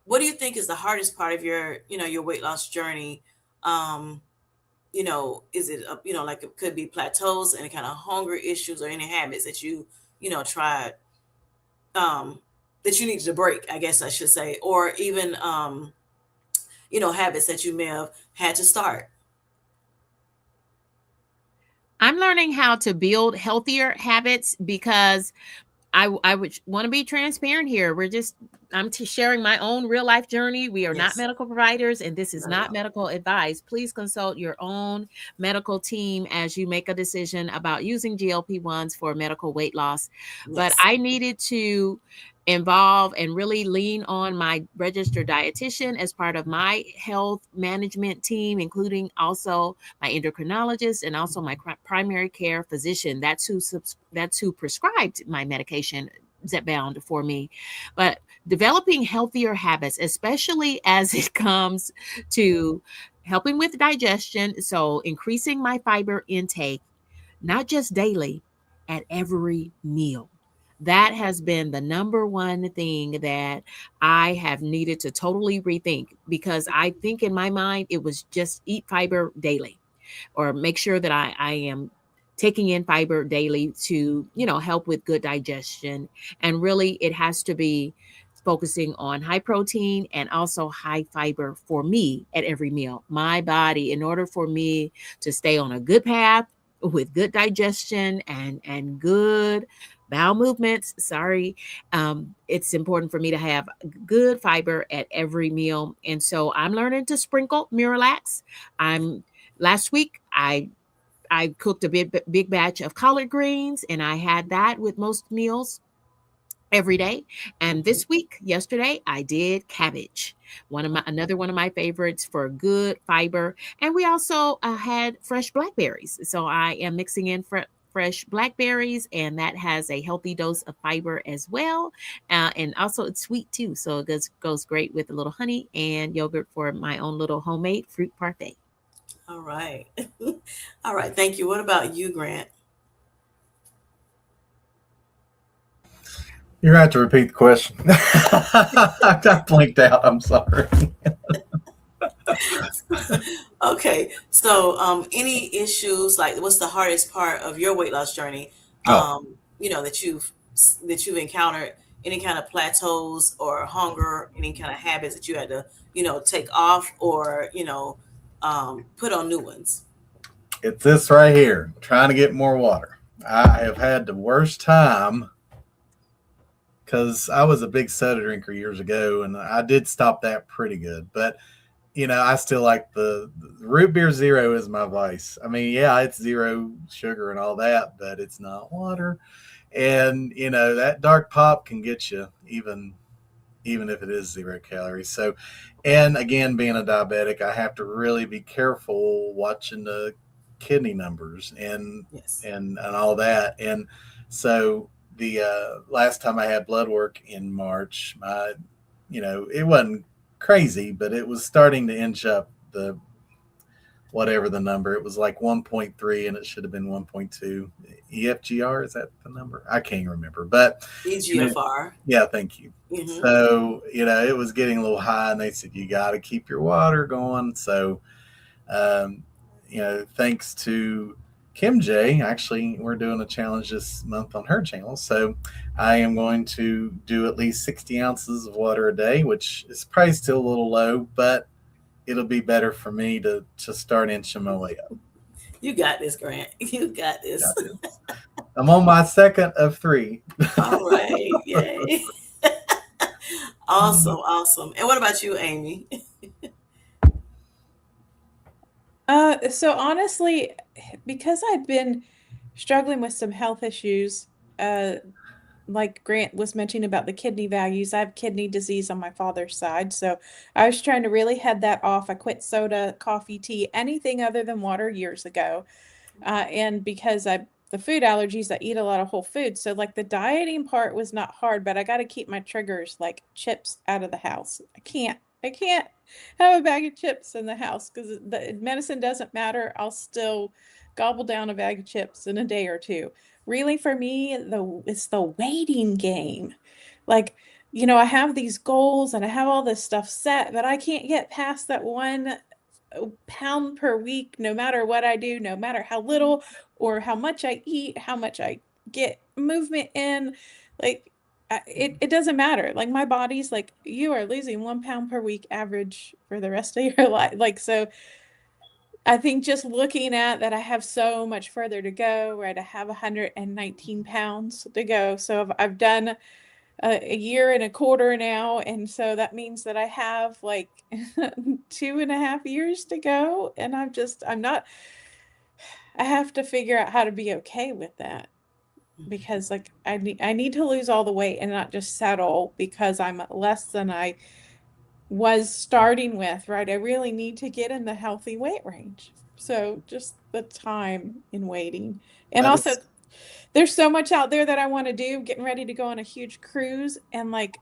[SPEAKER 1] what do you think is the hardest part of your weight loss journey? Um, is it like it could be plateaus, any kind of hunger issues, or any habits that tried um that you need to break, I guess I should say, or even habits that you may have had to start.
[SPEAKER 3] I'm learning how to build healthier habits because I would want to be transparent here. I'm sharing my own real life journey. We are not
[SPEAKER 1] Yes,
[SPEAKER 3] medical providers, and this is
[SPEAKER 1] not at
[SPEAKER 3] not
[SPEAKER 1] all.
[SPEAKER 3] medical advice. Please consult your own medical team as you make a decision about using GLP-1s for medical weight loss. But
[SPEAKER 1] Yes.
[SPEAKER 3] I needed to involve and really lean on my registered dietitian as part of my health management team, including also my endocrinologist and also my primary care physician. That's who prescribed my medication Zepbound for me. But developing healthier habits, especially as it comes to helping with digestion, so increasing my fiber intake, not just daily, at every meal. That has been the number one thing that I have needed to totally rethink, because I think in my mind it was just eat fiber daily, or make sure that I am taking in fiber daily to, help with good digestion. And really, it has to be focusing on high protein and also high fiber for me at every meal. My body, in order for me to stay on a good path with good digestion and good bowel movements, it's important for me to have good fiber at every meal. And so I'm learning to sprinkle Miralax. I'm Last week, I cooked a big batch of collard greens, and I had that with most meals every day. And this week, yesterday, I did cabbage. Another one of my favorites for good fiber. And we also had fresh blackberries. So I am mixing in fresh blackberries, and that has a healthy dose of fiber as well. And also it's sweet too. So it goes great with a little honey and yogurt for my own little homemade fruit parfait.
[SPEAKER 1] All right. All right. Thank you. What about you, Grant?
[SPEAKER 4] You're going to have to repeat the question. I got blinked out. I'm sorry.
[SPEAKER 1] Okay, so any issues, like what's the hardest part of your weight loss journey?
[SPEAKER 4] Oh,
[SPEAKER 1] That you've encountered, any kind of plateaus or hunger, any kind of habits that you had to take off, or put on new ones.
[SPEAKER 4] it's this right here, trying to get more water. I have had the worst time because I was a big soda drinker years ago, and I did stop that pretty good. But I still like the root beer zero is my vice. I mean, yeah, it's zero sugar and all that, but it's not water. And that dark pop can get you even if it is 0 calories. So, and again, being a diabetic, I have to really be careful watching the kidney numbers and
[SPEAKER 1] Yes.
[SPEAKER 4] and all that. And so the last time I had blood work in March, it wasn't crazy, but it was starting to inch up the whatever the number. It was like 1.3 and it should have been 1.2. EFGR, is that the number? I can't remember. But
[SPEAKER 1] EGFR.
[SPEAKER 4] yeah, thank you.
[SPEAKER 1] Mm-hmm.
[SPEAKER 4] So, it was getting a little high, and they said, you got to keep your water going. So, thanks to Kim J, actually, we're doing a challenge this month on her channel. So, I am going to do at least 60 ounces of water a day, which is probably still a little low, but it'll be better for me to start inching my way up.
[SPEAKER 1] You got this, Grant. You got this.
[SPEAKER 4] I'm on my second of 3.
[SPEAKER 1] All right. Yay. Awesome. Awesome. And what about you, Amy?
[SPEAKER 5] So honestly, because I've been struggling with some health issues, like Grant was mentioning about the kidney values, I have kidney disease on my father's side. So I was trying to really head that off. I quit soda, coffee, tea, anything other than water years ago. And because the food allergies, I eat a lot of whole foods. So like the dieting part was not hard, but I got to keep my triggers like chips out of the house. I can't have a bag of chips in the house because the medicine doesn't matter. I'll still gobble down a bag of chips in a day or two. Really, for me, it's the waiting game. Like, I have these goals and I have all this stuff set, but I can't get past that 1 pound per week, no matter what I do, no matter how little or how much I eat, how much I get movement in. Like, it doesn't matter. Like, my body's like, you are losing 1 pound per week average for the rest of your life. Like, so I think just looking at that, I have so much further to go, right? I have 119 pounds to go. So I've done a year and a quarter now. And so that means that I have like 2.5 years to go. And I have to figure out how to be okay with that, because like I need to lose all the weight and not just settle because I'm less than I was starting with, right? I really need to get in the healthy weight range. So just the time in waiting. And
[SPEAKER 4] That
[SPEAKER 5] also
[SPEAKER 4] is,
[SPEAKER 5] there's so much out there that I want to do, getting ready to go on a huge cruise, and like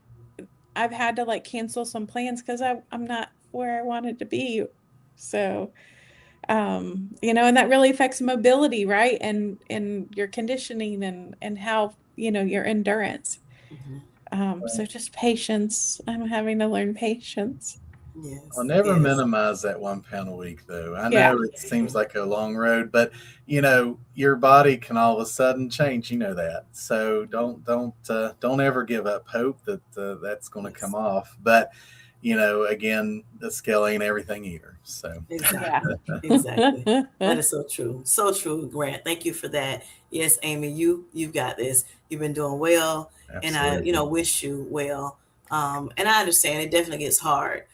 [SPEAKER 5] I've had to like cancel some plans because I'm not where I wanted to be. So and that really affects mobility, right? And your conditioning and how, your endurance.
[SPEAKER 1] Mm-hmm.
[SPEAKER 5] So just patience. I'm having to learn patience.
[SPEAKER 4] I'll
[SPEAKER 1] Yes.
[SPEAKER 4] never
[SPEAKER 1] Yes.
[SPEAKER 4] minimize that 1 pound a week, though. I
[SPEAKER 5] Yeah.
[SPEAKER 4] know it seems like a long road, but your body can all of a sudden change. You know that, so don't ever give up hope that that's going to
[SPEAKER 1] Yes.
[SPEAKER 4] come off. But again, the scale ain't everything either. So
[SPEAKER 1] Exactly. Exactly. That is so true. So true, Grant. Thank you for that. Yes, Amy, you've got this. You've been doing well, and I,
[SPEAKER 4] absolutely,
[SPEAKER 1] wish you well. And I understand it definitely gets hard,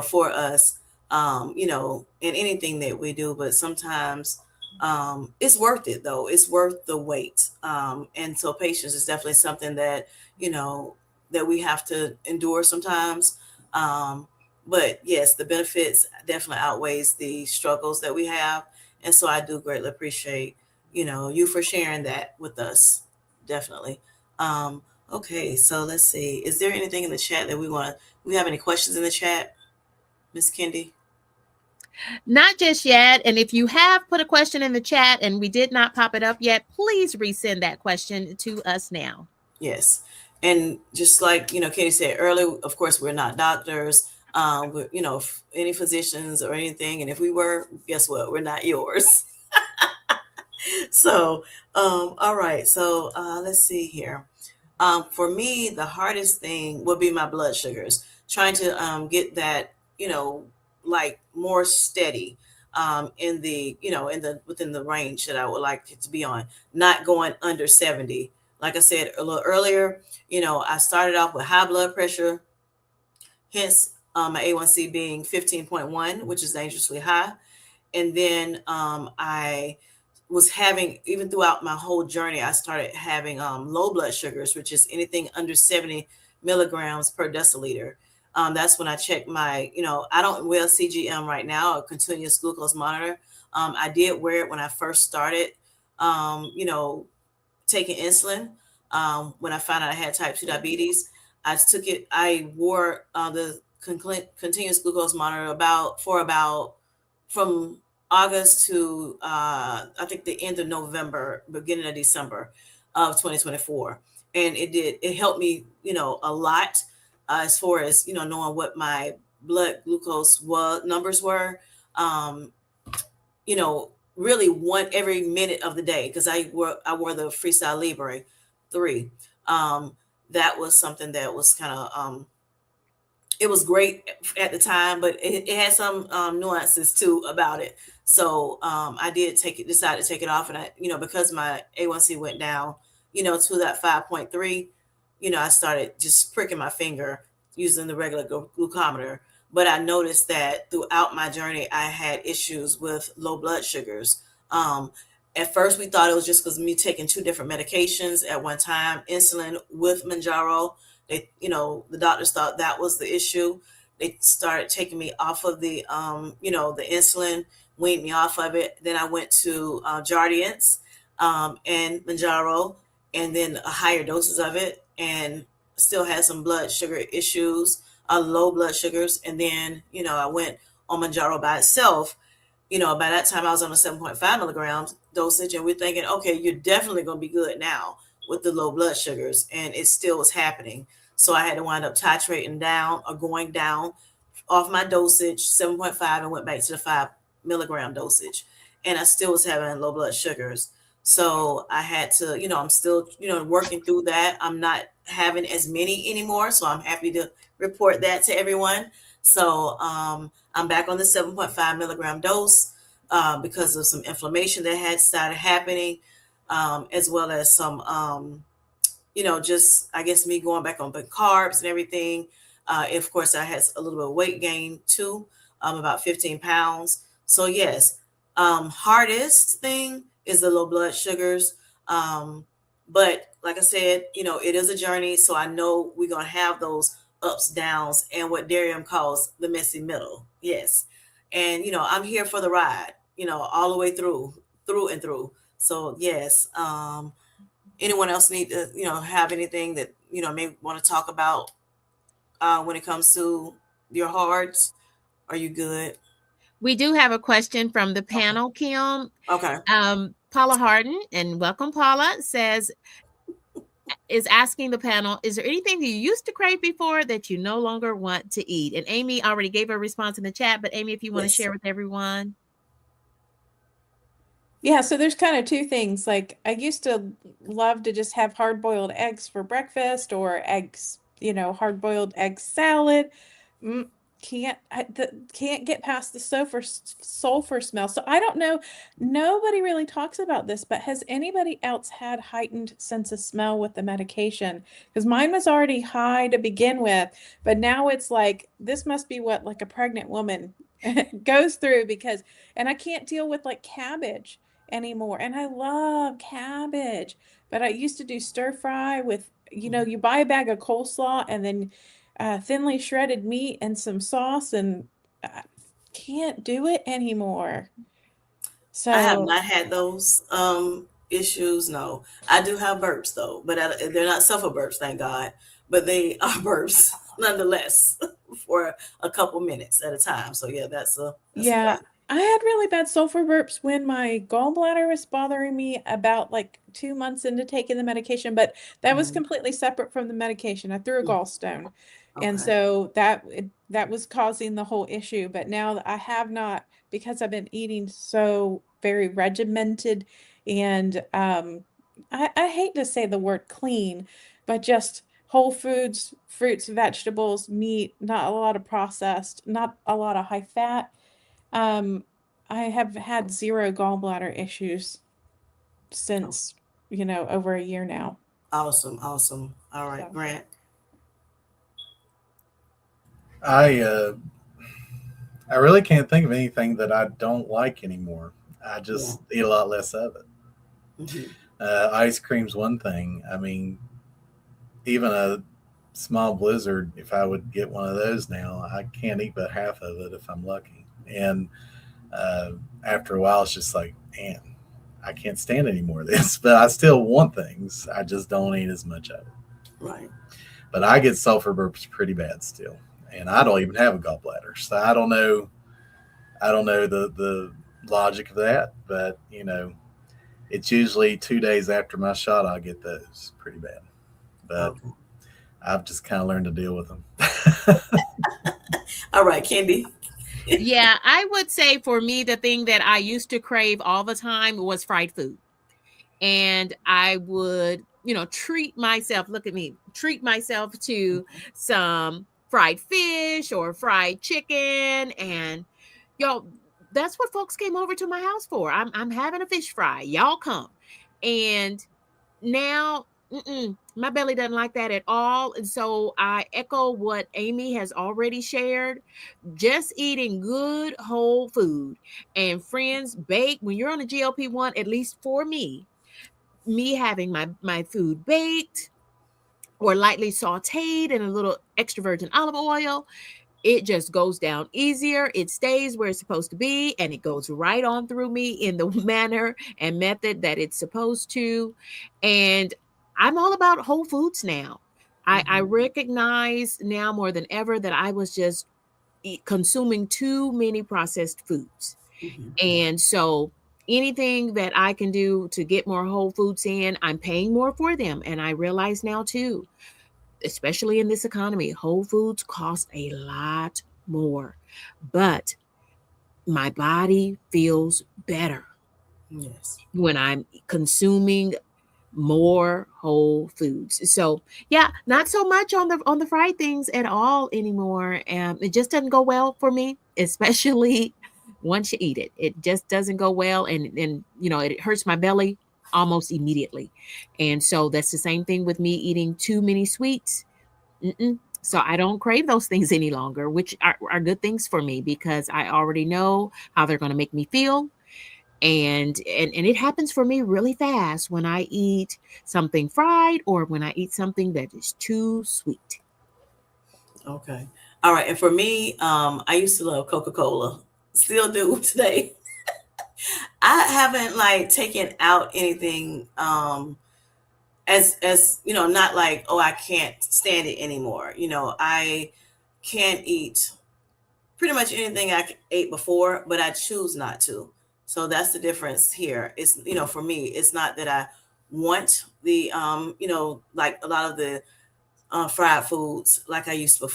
[SPEAKER 1] for us, in anything that we do, but sometimes it's worth it though. It's worth the wait. And so patience is definitely something that, that we have to endure sometimes. But yes, the benefits definitely outweighs the struggles that we have. And so I do greatly appreciate, you for sharing that with us. Definitely. Um, okay, so let's see. Is there anything in the chat that we have any questions in the chat, Miss Kendi?
[SPEAKER 3] Not just yet. And if you have put a question in the chat and we did not pop it up yet, please resend that question to us now.
[SPEAKER 1] Yes. And just like, Katie said earlier, of course, we're not doctors. With, any physicians or anything. And if we were, guess what? We're not yours. So, all right. So let's see here. For me, the hardest thing would be my blood sugars. Trying to get that, like more steady in the, in the within the range that I would like it to be on, not going under 70. Like I said a little earlier, I started off with high blood pressure, hence my A1C being 15.1, which is dangerously high. And then I was having, even throughout my whole journey, I started having low blood sugars, which is anything under 70 milligrams per deciliter. That's when I checked my, I don't wear CGM right now, a continuous glucose monitor. I did wear it when I first started, taking insulin. When I found out I had type 2 diabetes, I took it, I wore the continuous glucose monitor about from August to I think the end of November, beginning of December of 2024, and it helped me a lot as far as knowing what my blood glucose numbers were. Um, really one every minute of the day, because I wore the Freestyle Libre 3. Um, that was something that was kind of it was great at the time, but it had some nuances too about it. So I did decide to take it off, and because my A1C went down, to that 5.3, I started just pricking my finger using the regular glucometer. But I noticed that throughout my journey, I had issues with low blood sugars. Um, at first, we thought it was just because me taking two different medications at one time, insulin with Mounjaro. The doctors thought that was the issue. They started taking me off of the insulin, weaned me off of it. Then I went to Jardiance and Mounjaro, and then higher doses of it, and still had some blood sugar issues, low blood sugars. And then, I went on Mounjaro by itself. By that time I was on a 7.5 milligrams dosage, and we're thinking, okay, you're definitely going to be good now with the low blood sugars. And it still was happening. So I had to wind up titrating down or going down off my dosage, 7.5, and went back to the 5 milligram dosage. And I still was having low blood sugars. So I had to, I'm still, working through that. I'm not having as many anymore. So I'm happy to report that to everyone. So I'm back on the 7.5 milligram dose because of some inflammation that had started happening, as well as some, just, I guess, me going back on the carbs and everything. Of course, I had a little bit of weight gain too, about 15 pounds. So yes, hardest thing is the low blood sugars. But like I said, it is a journey. So I know we're going to have those ups, downs, and what Darium calls the messy middle. Yes. And, I'm here for the ride, all the way through and through. So yes. Anyone else need to, have anything that, may want to talk about when it comes to your hearts? Are you good?
[SPEAKER 3] We do have a question from the panel, Kim.
[SPEAKER 1] Okay.
[SPEAKER 3] Paula Harden, and welcome, Paula, is asking the panel, is there anything you used to crave before that you no longer want to eat? And Amy already gave her response in the chat, but Amy, if you want to share with everyone.
[SPEAKER 5] Yeah, so there's kind of two things. Like, I used to love to just have hard-boiled eggs for breakfast, or eggs, hard-boiled egg salad. Can't get past the sulfur smell. So I don't know. Nobody really talks about this, but has anybody else had heightened sense of smell with the medication? Because mine was already high to begin with, but now it's like, this must be what like a pregnant woman goes through, and I can't deal with like cabbage anymore. And I love cabbage, but I used to do stir fry with, you buy a bag of coleslaw and then thinly shredded meat and some sauce, and I can't do it anymore. So
[SPEAKER 1] I have not had those issues. No, I do have burps though, but they're not sulfur burps, thank God. But they are burps nonetheless for a couple minutes at a time. So yeah, that's a
[SPEAKER 5] yeah, I had really bad sulfur burps when my gallbladder was bothering me about like 2 months into taking the medication, but that was completely separate from the medication. I threw a gallstone. And
[SPEAKER 1] Okay.
[SPEAKER 5] so that was causing the whole issue. But now that I have not, because I've been eating so very regimented, and I hate to say the word clean, but just whole foods, fruits, vegetables, meat, not a lot of processed, not a lot of high fat. Um, I have had zero gallbladder issues
[SPEAKER 1] Oh,
[SPEAKER 5] since, over a year now.
[SPEAKER 1] awesome. Awesome. All right,
[SPEAKER 5] So,
[SPEAKER 1] Grant.
[SPEAKER 4] I I really can't think of anything that I don't like anymore. I
[SPEAKER 1] Yeah.
[SPEAKER 4] just eat a lot less of it.
[SPEAKER 1] Hmm.
[SPEAKER 4] Ice cream's one thing. I mean, even a small blizzard, if I would get one of those now, I can't eat but half of it if I'm lucky. And uh, after a while, it's just like, man, I can't stand any more of this. But I still want things. I just don't eat as much of it.
[SPEAKER 1] Right.
[SPEAKER 4] But I get sulfur burps pretty bad still, and I don't even have a gallbladder, so I don't know. I don't know the logic of that, but it's usually 2 days after my shot I get those pretty bad. But
[SPEAKER 1] Okay.
[SPEAKER 4] I've just kind of learned to deal with them.
[SPEAKER 1] All right, Kendi.
[SPEAKER 3] Yeah, I would say for me, the thing that I used to crave all the time was fried food. And I would, treat myself, look at me, treat myself to some fried fish or fried chicken. And, yo, that's what folks came over to my house for. I'm having a fish fry. Y'all come. And now, my belly doesn't like that at all. And so I echo what Amy has already shared. Just eating good whole food. And friends, bake when you're on a GLP-1, at least for me having my food baked or lightly sauteed in a little extra virgin olive oil, it just goes down easier. It stays where it's supposed to be, and it goes right on through me in the manner and method that it's supposed to. And I'm all about whole foods now. I
[SPEAKER 1] Hmm.
[SPEAKER 3] recognize now more than ever that I was just consuming too many processed foods.
[SPEAKER 1] Hmm.
[SPEAKER 3] And so anything that I can do to get more whole foods in, I'm paying more for them. And I realize now too, especially in this economy, whole foods cost a lot more. But my body feels better
[SPEAKER 1] Yes.
[SPEAKER 3] when I'm consuming more whole foods. So yeah, not so much on the fried things at all anymore. It just doesn't go well for me, especially once you eat it. It just doesn't go well, and it hurts my belly almost immediately. And so that's the same thing with me eating too many sweets. So I don't crave those things any longer, which are good things for me because I already know how they're going to make me feel. And it happens for me really fast when I eat something fried or when I eat something that is too sweet.
[SPEAKER 1] Okay. All right. And for me, I used to love Coca-Cola. Still do today. I haven't like taken out anything as not like, oh, I can't stand it anymore. I can't eat pretty much anything I ate before, but I choose not to. So that's the difference here. It's for me, it's not that I want the like a lot of the fried foods like I used to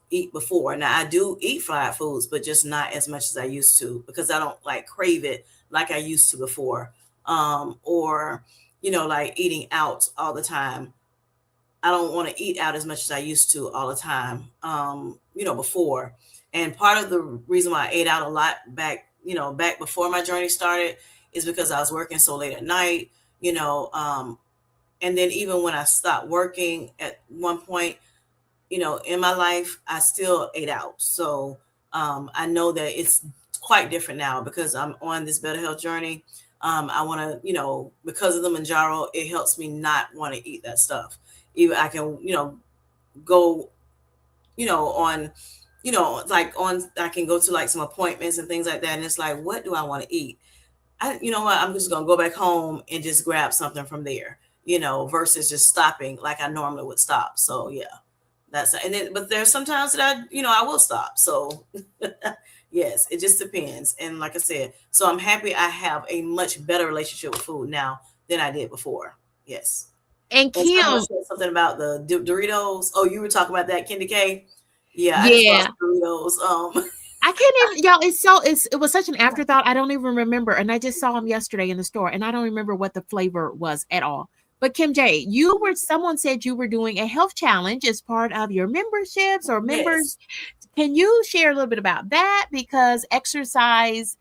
[SPEAKER 1] eat before. Now I do eat fried foods, but just not as much as I used to because I don't like crave it like I used to before. Or like eating out all the time. I don't want to eat out as much as I used to all the time, before. And part of the reason why I ate out a lot back before my journey started is because I was working so late at night, you know. And then even when I stopped working at one point, in my life, I still ate out. So I know that it's quite different now because I'm on this better health journey. I want to, because of the Mounjaro, it helps me not want to eat that stuff. Even I can, go, on, like I can go to like some appointments and things like that. And it's like, what do I want to eat? You know what? I'm just going to go back home and just grab something from there, versus just stopping like I normally would stop. So yeah. But there's sometimes that I will stop. So yes, it just depends. And like I said, so I'm happy I have a much better relationship with food now than I did before. Yes.
[SPEAKER 3] And
[SPEAKER 1] And someone
[SPEAKER 3] Kim,
[SPEAKER 1] said something about the Doritos. Oh, you were talking about that, KendyK. Yeah, I just bought
[SPEAKER 3] yeah,
[SPEAKER 1] some Doritos.
[SPEAKER 3] I can't even, y'all. It was such an afterthought. I don't even remember. And I just saw them yesterday in the store, and I don't remember what the flavor was at all. But Kim J, someone said you were doing a health challenge as part of your memberships or members.
[SPEAKER 1] Yes.
[SPEAKER 3] Can you share a little bit about that? Because exercise,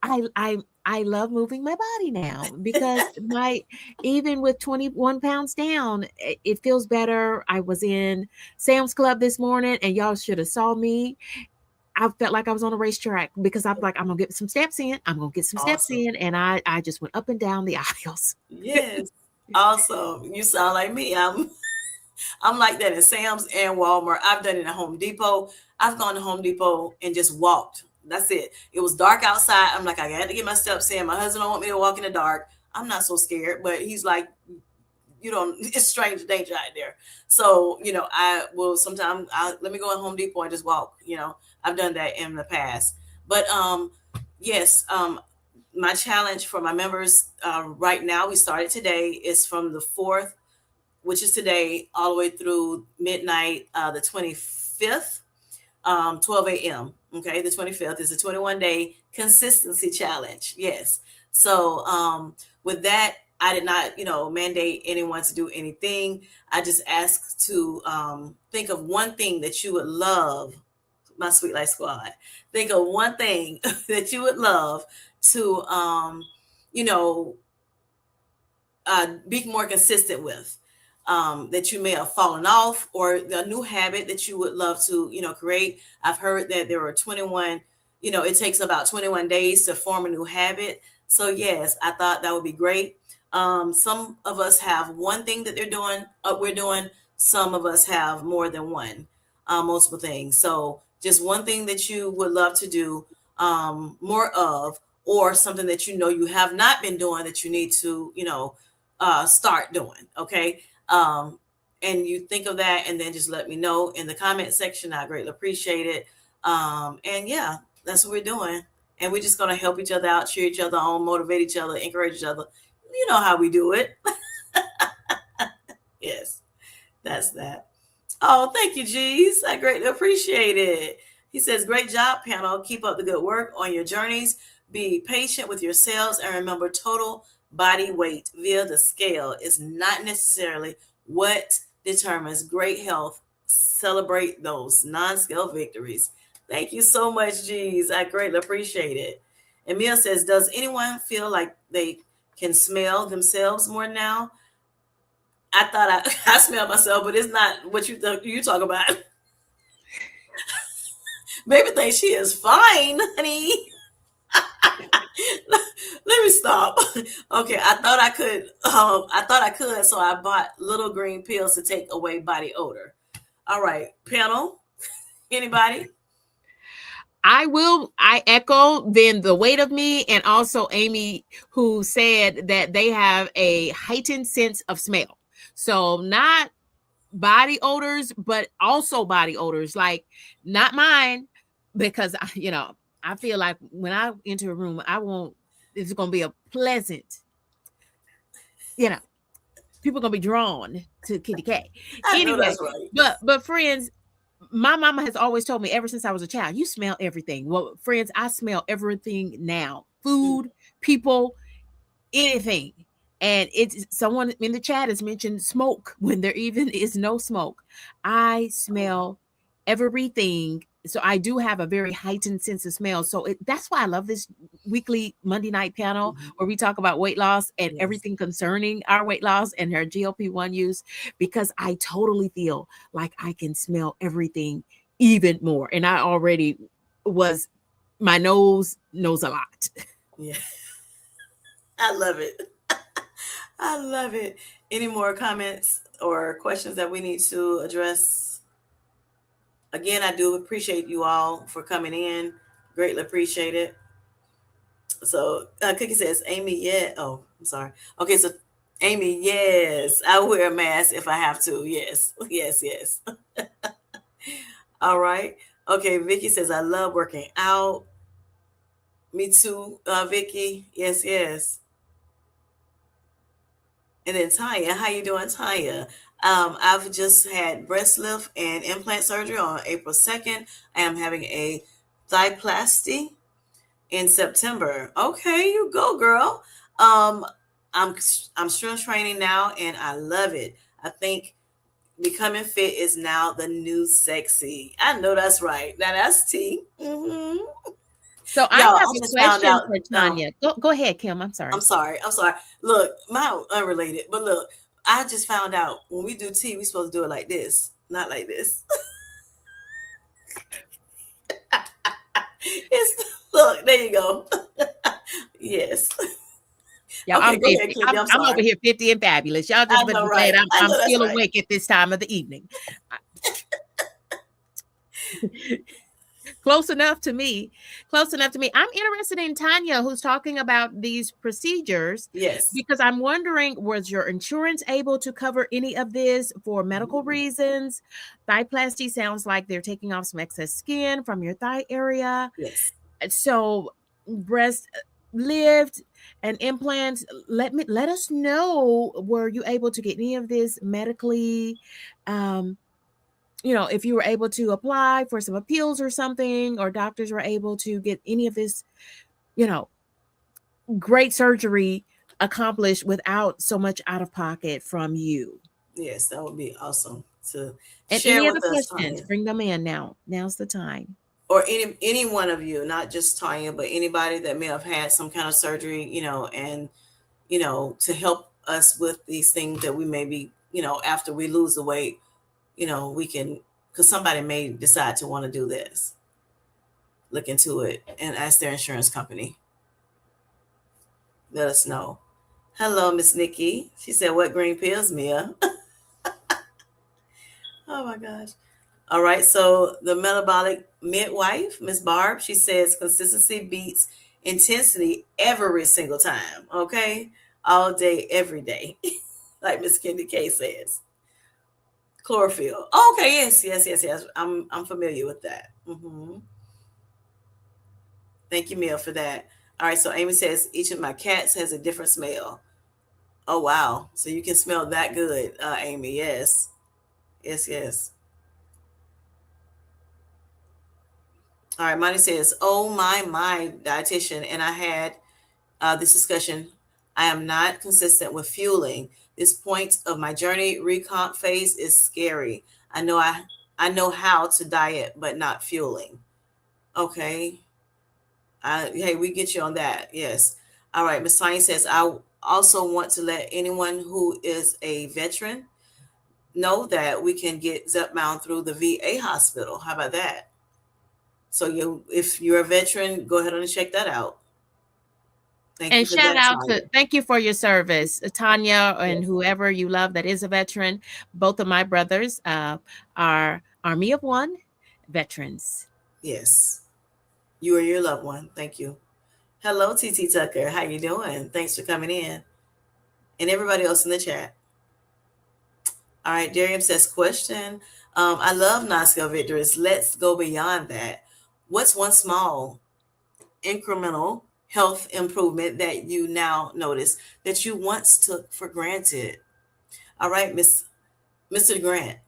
[SPEAKER 3] I love moving my body now because my even with 21 pounds down, it feels better. I was in Sam's Club this morning, and y'all should have saw me. I felt like I was on a racetrack because I'm like, I'm gonna get some steps in. I'm gonna get some steps
[SPEAKER 1] Awesome.
[SPEAKER 3] in, and I just went up and down the aisles.
[SPEAKER 1] Yes. Awesome. You sound like me. I'm like that in Sam's and Walmart. I've done it at Home Depot. I've gone to Home Depot and just walked. That's it. It was dark outside. I'm like, I got to get my steps in. My husband don't want me to walk in the dark. I'm not so scared, but he's like, you don't, it's strange danger out there. So, I will sometimes let me go to Home Depot and just walk. I've done that in the past. But yes, my challenge for my members right now, we started today, is from the 4th, which is today, all the way through midnight, the 25th, 12 a.m. Okay, the 25th is a 21-day consistency challenge. Yes. So with that, I did not, mandate anyone to do anything. I just asked to think of one thing that you would love, my Sweet Life Squad. Think of one thing that you would love to, you know, be more consistent with, that you may have fallen off, or a new habit that you would love to, create. I've heard that there are 21, it takes about 21 days to form a new habit. So yes, I thought that would be great. Some of us have one thing that we're doing. Some of us have more than one, multiple things. So just one thing that you would love to do more of, or something that you have not been doing that you need to, start doing. Okay. And you think of that, and then just let me know in the comment section. I greatly appreciate it. And yeah, that's what we're doing. And we're just going to help each other out, cheer each other on, motivate each other, encourage each other. You know how we do it. Yes, that's that. Oh, thank you, G's. I greatly appreciate it. He says, great job, panel. Keep up the good work on your journeys. Be patient with yourselves, and remember, total body weight via the scale is not necessarily what determines great health. Celebrate those non-scale victories. Thank you so much, G's. I greatly appreciate it. Emil says, does anyone feel like they can smell themselves more now? I thought I smell myself, but it's not what you talk about. Baby thinks she is fine, honey. Let me stop. Okay, I thought I could. So I bought little green pills to take away body odor. All right, panel. Anybody?
[SPEAKER 3] I echo then the weight of me, and also Amy, who said that they have a heightened sense of smell. So not body odors, but also body odors, like not mine, because I feel like when I enter a room, it's going to be a pleasant, people going to be drawn to KendyK.
[SPEAKER 1] I know
[SPEAKER 3] Anyway,
[SPEAKER 1] that's right.
[SPEAKER 3] but friends, my mama has always told me ever since I was a child, you smell everything. Well, friends, I smell everything now. Food, people, anything. And it's someone in the chat has mentioned smoke when there even is no smoke. I smell everything. So I do have a very heightened sense of smell. So that's why I love this weekly Monday night panel where we talk about weight loss and everything concerning our weight loss and our GLP-1 use, because I totally feel like I can smell everything even more. And I already my nose knows a lot.
[SPEAKER 1] Yeah. I love it. I love it. Any more comments or questions that we need to address? Again, I do appreciate you all for coming in. Greatly appreciate it. So Cookie says, Amy, yeah. Oh, I'm sorry. Okay, so Amy, yes, I wear a mask if I have to. Yes, yes. All right. Okay, Vicky says, I love working out. Me too, Vicky. Yes. And then Tanya, how you doing, Tanya? I've just had breast lift and implant surgery on April 2nd. I am having a thigh in September. Okay, you go, girl. Um, I'm strength training now, and I love it. I think becoming fit is now the new sexy. I know that's right. Now that's T.
[SPEAKER 3] So I
[SPEAKER 1] Y'all,
[SPEAKER 3] have
[SPEAKER 1] I
[SPEAKER 3] a
[SPEAKER 1] just found
[SPEAKER 3] question
[SPEAKER 1] out.
[SPEAKER 3] for Tanya. Go ahead, Kim. I'm
[SPEAKER 1] I'm
[SPEAKER 3] sorry.
[SPEAKER 1] sorry. I'm sorry. Look, my unrelated, but look, I just found out when we do tea, we supposed to do it like this, not like this. It's look. There you go. Yes.
[SPEAKER 3] Yeah,
[SPEAKER 1] Okay, go ahead, Kenny. I'm
[SPEAKER 3] I'm over
[SPEAKER 1] sorry.
[SPEAKER 3] here 50 and fabulous. Y'all
[SPEAKER 1] I
[SPEAKER 3] just better
[SPEAKER 1] know,
[SPEAKER 3] be
[SPEAKER 1] right?
[SPEAKER 3] glad
[SPEAKER 1] I
[SPEAKER 3] I'm
[SPEAKER 1] know that's
[SPEAKER 3] still
[SPEAKER 1] right.
[SPEAKER 3] awake at this time of the evening. Close enough to me. Close enough to me. I'm interested in Tanya, who's talking about these procedures,
[SPEAKER 1] Yes.
[SPEAKER 3] because I'm wondering, was your insurance able to cover any of this for medical reasons? Thighplasty sounds like they're taking off some excess skin from your thigh area.
[SPEAKER 1] Yes.
[SPEAKER 3] So breast lift and implants, let us know, were you able to get any of this medically? If you were able to apply for some appeals or something, or doctors were able to get any of this, you know, great surgery accomplished without so much out of pocket from you.
[SPEAKER 1] Yes, that would be awesome to
[SPEAKER 3] And
[SPEAKER 1] share
[SPEAKER 3] any other
[SPEAKER 1] with us,
[SPEAKER 3] questions,
[SPEAKER 1] Tanya,
[SPEAKER 3] bring them in now. Now's the time.
[SPEAKER 1] or any one of you, not just Tanya, but anybody that may have had some kind of surgery, and to help us with these things that we may be, after we lose the weight, we can, because somebody may decide to want to do this, look into it and ask their insurance company. Let us know. Hello, Miss Nikki. She said, "What green pills, Mia?" Oh my gosh. All right. So the metabolic midwife, Miss Barb, she says consistency beats intensity every single time. Okay. All day, every day. Like Miss KendyK says. Chlorophyll. Oh, okay. Yes, yes, yes, yes. I'm familiar with that. Thank you, Mia, for that. All right. So Amy says each of my cats has a different smell. Oh wow. So you can smell that good, Amy. Yes. Yes, yes. All right, Monty says, "Oh my, dietitian, and I had this discussion. I am not consistent with fueling. This point of my journey recomp phase is scary. I know how to diet, but not fueling. Okay, hey, we get you on that. Yes. All right, Miss Tanya says, I also want to let anyone who is a veteran know that we can get Zepbound through the VA hospital. How about that? So if you're a veteran, go ahead and check that out. Thank you
[SPEAKER 3] And
[SPEAKER 1] for
[SPEAKER 3] shout
[SPEAKER 1] that,
[SPEAKER 3] out
[SPEAKER 1] Tanya.
[SPEAKER 3] to, thank you for your service, Tanya, and
[SPEAKER 1] Yes.
[SPEAKER 3] whoever you love that is a veteran. Both of my brothers are Army of One veterans.
[SPEAKER 1] Yes. You or your loved one. Thank you. Hello, TT Tucker. How you doing? Thanks for coming in. And everybody else in the chat. All right, Darium says, question. I love non-scale victories. Let's go beyond that. What's one small incremental health improvement that you now notice that you once took for granted? All right, Mr. Grant.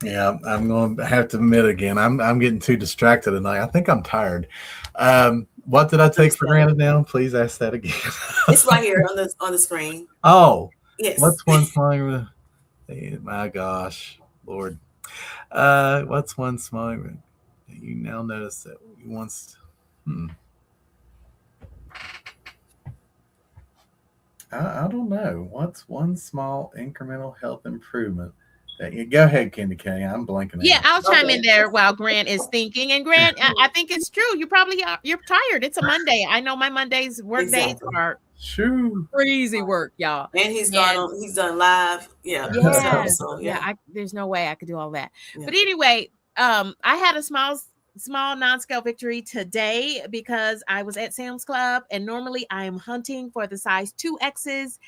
[SPEAKER 4] Yeah, I'm going to have to admit again, I'm getting too distracted tonight. I think I'm tired. What did I take for granted now? Please ask that again.
[SPEAKER 1] It's right here on the screen.
[SPEAKER 4] Oh,
[SPEAKER 1] Yes.
[SPEAKER 4] what's one small? My gosh, Lord. What's one small that you now notice that you once? I don't know. What's one small incremental health improvement that you go ahead, KendyK. I'm blanking
[SPEAKER 3] Yeah,
[SPEAKER 4] out.
[SPEAKER 3] I'll chime
[SPEAKER 1] Okay.
[SPEAKER 3] in there while Grant is thinking. And Grant, I think it's true. You probably you're tired. It's a Monday. I know my Mondays work days
[SPEAKER 1] Exactly.
[SPEAKER 3] are
[SPEAKER 4] Shoo.
[SPEAKER 3] crazy work, y'all.
[SPEAKER 1] And he's
[SPEAKER 3] And
[SPEAKER 1] he's done live,
[SPEAKER 3] yes,
[SPEAKER 1] stuff. So
[SPEAKER 3] yeah, there's no way I could do all that.
[SPEAKER 1] Yeah.
[SPEAKER 3] But anyway, I had a small non-scale victory today because I was at Sam's Club, and normally I am hunting for the size 2X's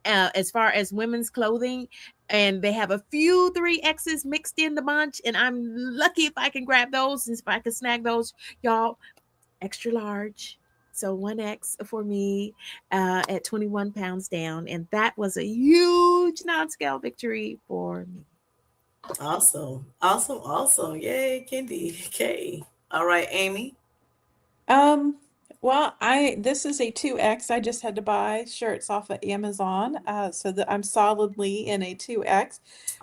[SPEAKER 3] as far as women's clothing, and they have a few 3X's mixed in the bunch, and I'm lucky if I can grab those, and if I can snag those, y'all. Extra large So 1X for me at 21 pounds down. And that was a huge non scale victory for me.
[SPEAKER 1] Awesome. Awesome. Awesome. Yay, KendyK. All right, Amy.
[SPEAKER 5] Um, well, I this is a 2X. I just had to buy shirts off of Amazon, so that I'm solidly in a 2X,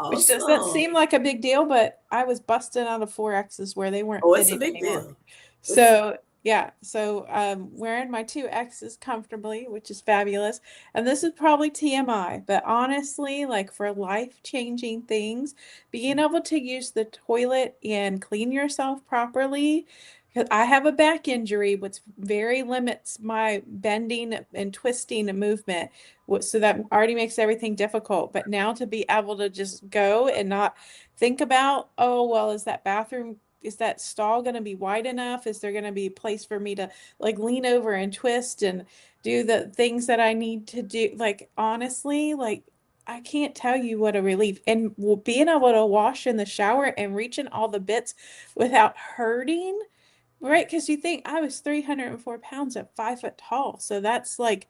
[SPEAKER 5] which doesn't
[SPEAKER 1] Awesome.
[SPEAKER 5] seem like a big deal, but I was busting out of 4X's where they weren't
[SPEAKER 1] Oh, it's a
[SPEAKER 5] fitting
[SPEAKER 1] big
[SPEAKER 5] anymore.
[SPEAKER 1] deal. It's
[SPEAKER 5] So yeah, so wearing my 2X's comfortably, which is fabulous. And this is probably TMI, but honestly, like for life-changing things, being able to use the toilet and clean yourself properly. 'Cause I have a back injury, which very limits my bending and twisting and movement. So that already makes everything difficult. But now to be able to just go and not think about, oh, well, is that stall going to be wide enough? Is there going to be a place for me to like lean over and twist and do the things that I need to do? Like, honestly, like, I can't tell you what a relief. And being able to wash in the shower and reach in all the bits without hurting. Right, because you think I was 304 pounds at 5 foot tall. So that's like,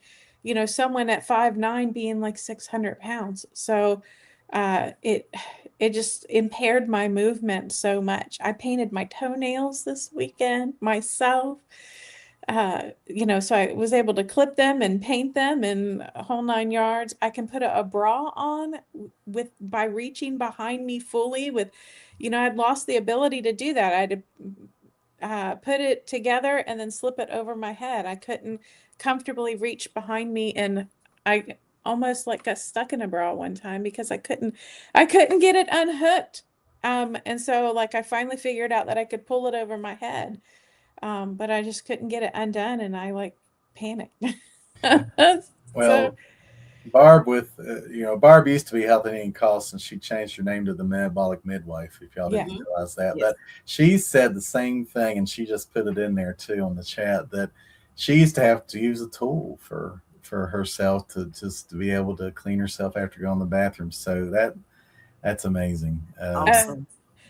[SPEAKER 5] someone at 5'9" being like 600 pounds. So it just impaired my movement so much. I painted my toenails this weekend myself. So I was able to clip them and paint them and a whole 9 yards. I can put a bra on with by reaching behind me fully with, I'd lost the ability to do that. I had to put it together and then slip it over my head. I couldn't comfortably reach behind me, and I almost like got stuck in a bra one time because I couldn't get it unhooked. And so like I finally figured out that I could pull it over my head. But I just couldn't get it undone, and I like panicked. So
[SPEAKER 4] Well, Barb Barb used to be Health and Eating Costs, and she changed her name to the Metabolic Midwife. If y'all
[SPEAKER 5] yeah.
[SPEAKER 4] didn't realize that,
[SPEAKER 1] yes.
[SPEAKER 4] but she said the same thing, and she just put it in there too on the chat that she used to have to use a tool for herself to just to be able to clean herself after going to the bathroom. So that's amazing.
[SPEAKER 1] Awesome.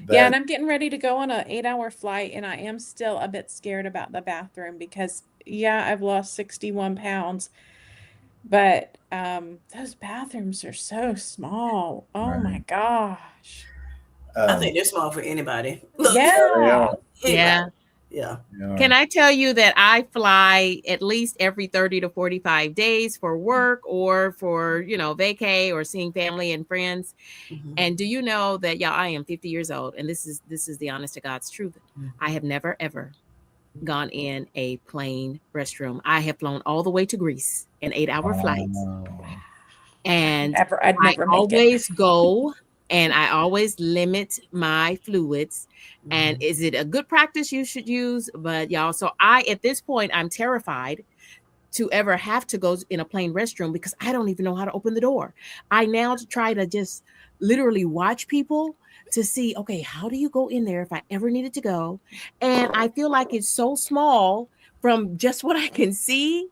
[SPEAKER 5] Yeah,
[SPEAKER 4] That
[SPEAKER 5] and I'm getting ready to go on an 8-hour flight, and I am still a bit scared about the bathroom because, yeah, I've lost 61 pounds, but those bathrooms are so small. Oh my
[SPEAKER 4] right.
[SPEAKER 5] gosh.
[SPEAKER 1] I
[SPEAKER 4] Um,
[SPEAKER 1] think they're small for anybody. Look,
[SPEAKER 4] yeah, they
[SPEAKER 5] Yeah.
[SPEAKER 4] are.
[SPEAKER 3] Yeah.
[SPEAKER 1] anybody. Yeah.
[SPEAKER 4] They are.
[SPEAKER 3] Can I tell you that I fly at least every 30 to 45 days for work or for, vacay or seeing family and friends?
[SPEAKER 1] Mhm.
[SPEAKER 3] And do you know that, y'all, I am 50 years old, and this is the honest to God's truth. I have never ever gone in a plane restroom. I have flown all the way to Greece in 8-hour flights,
[SPEAKER 4] Oh,
[SPEAKER 3] and
[SPEAKER 5] I'd
[SPEAKER 3] I
[SPEAKER 5] never make it.
[SPEAKER 3] always go and I always limit my fluids. And
[SPEAKER 1] Mhm.
[SPEAKER 3] is it a good practice you should use? But y'all, so I at this point I'm terrified to ever have to go in a plain restroom because I don't even know how to open the door. I now try to just literally watch people to see, okay, how do you go in there if I ever needed to go? And I feel like it's so small from just what I can see.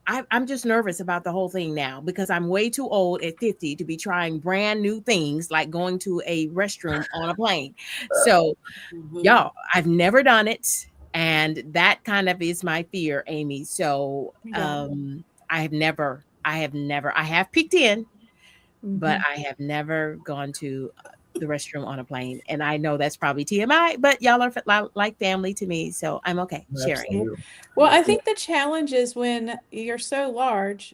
[SPEAKER 3] I'm just nervous about the whole thing now because I'm way too old at 50 to be trying brand new things like going to a restroom on a plane. So,
[SPEAKER 1] Mhm.
[SPEAKER 3] y'all, I've never done it. And that kind of is my fear, Amy. So,
[SPEAKER 5] Yeah.
[SPEAKER 3] I have peeked in, but
[SPEAKER 5] Mhm.
[SPEAKER 3] I have never gone to the restroom on a plane. And I know that's probably TMI, but y'all are like family to me. So I'm okay sharing it.
[SPEAKER 5] Yeah.
[SPEAKER 4] absolutely.
[SPEAKER 5] Well,
[SPEAKER 1] Yeah.
[SPEAKER 5] I think the challenge is when you're so large,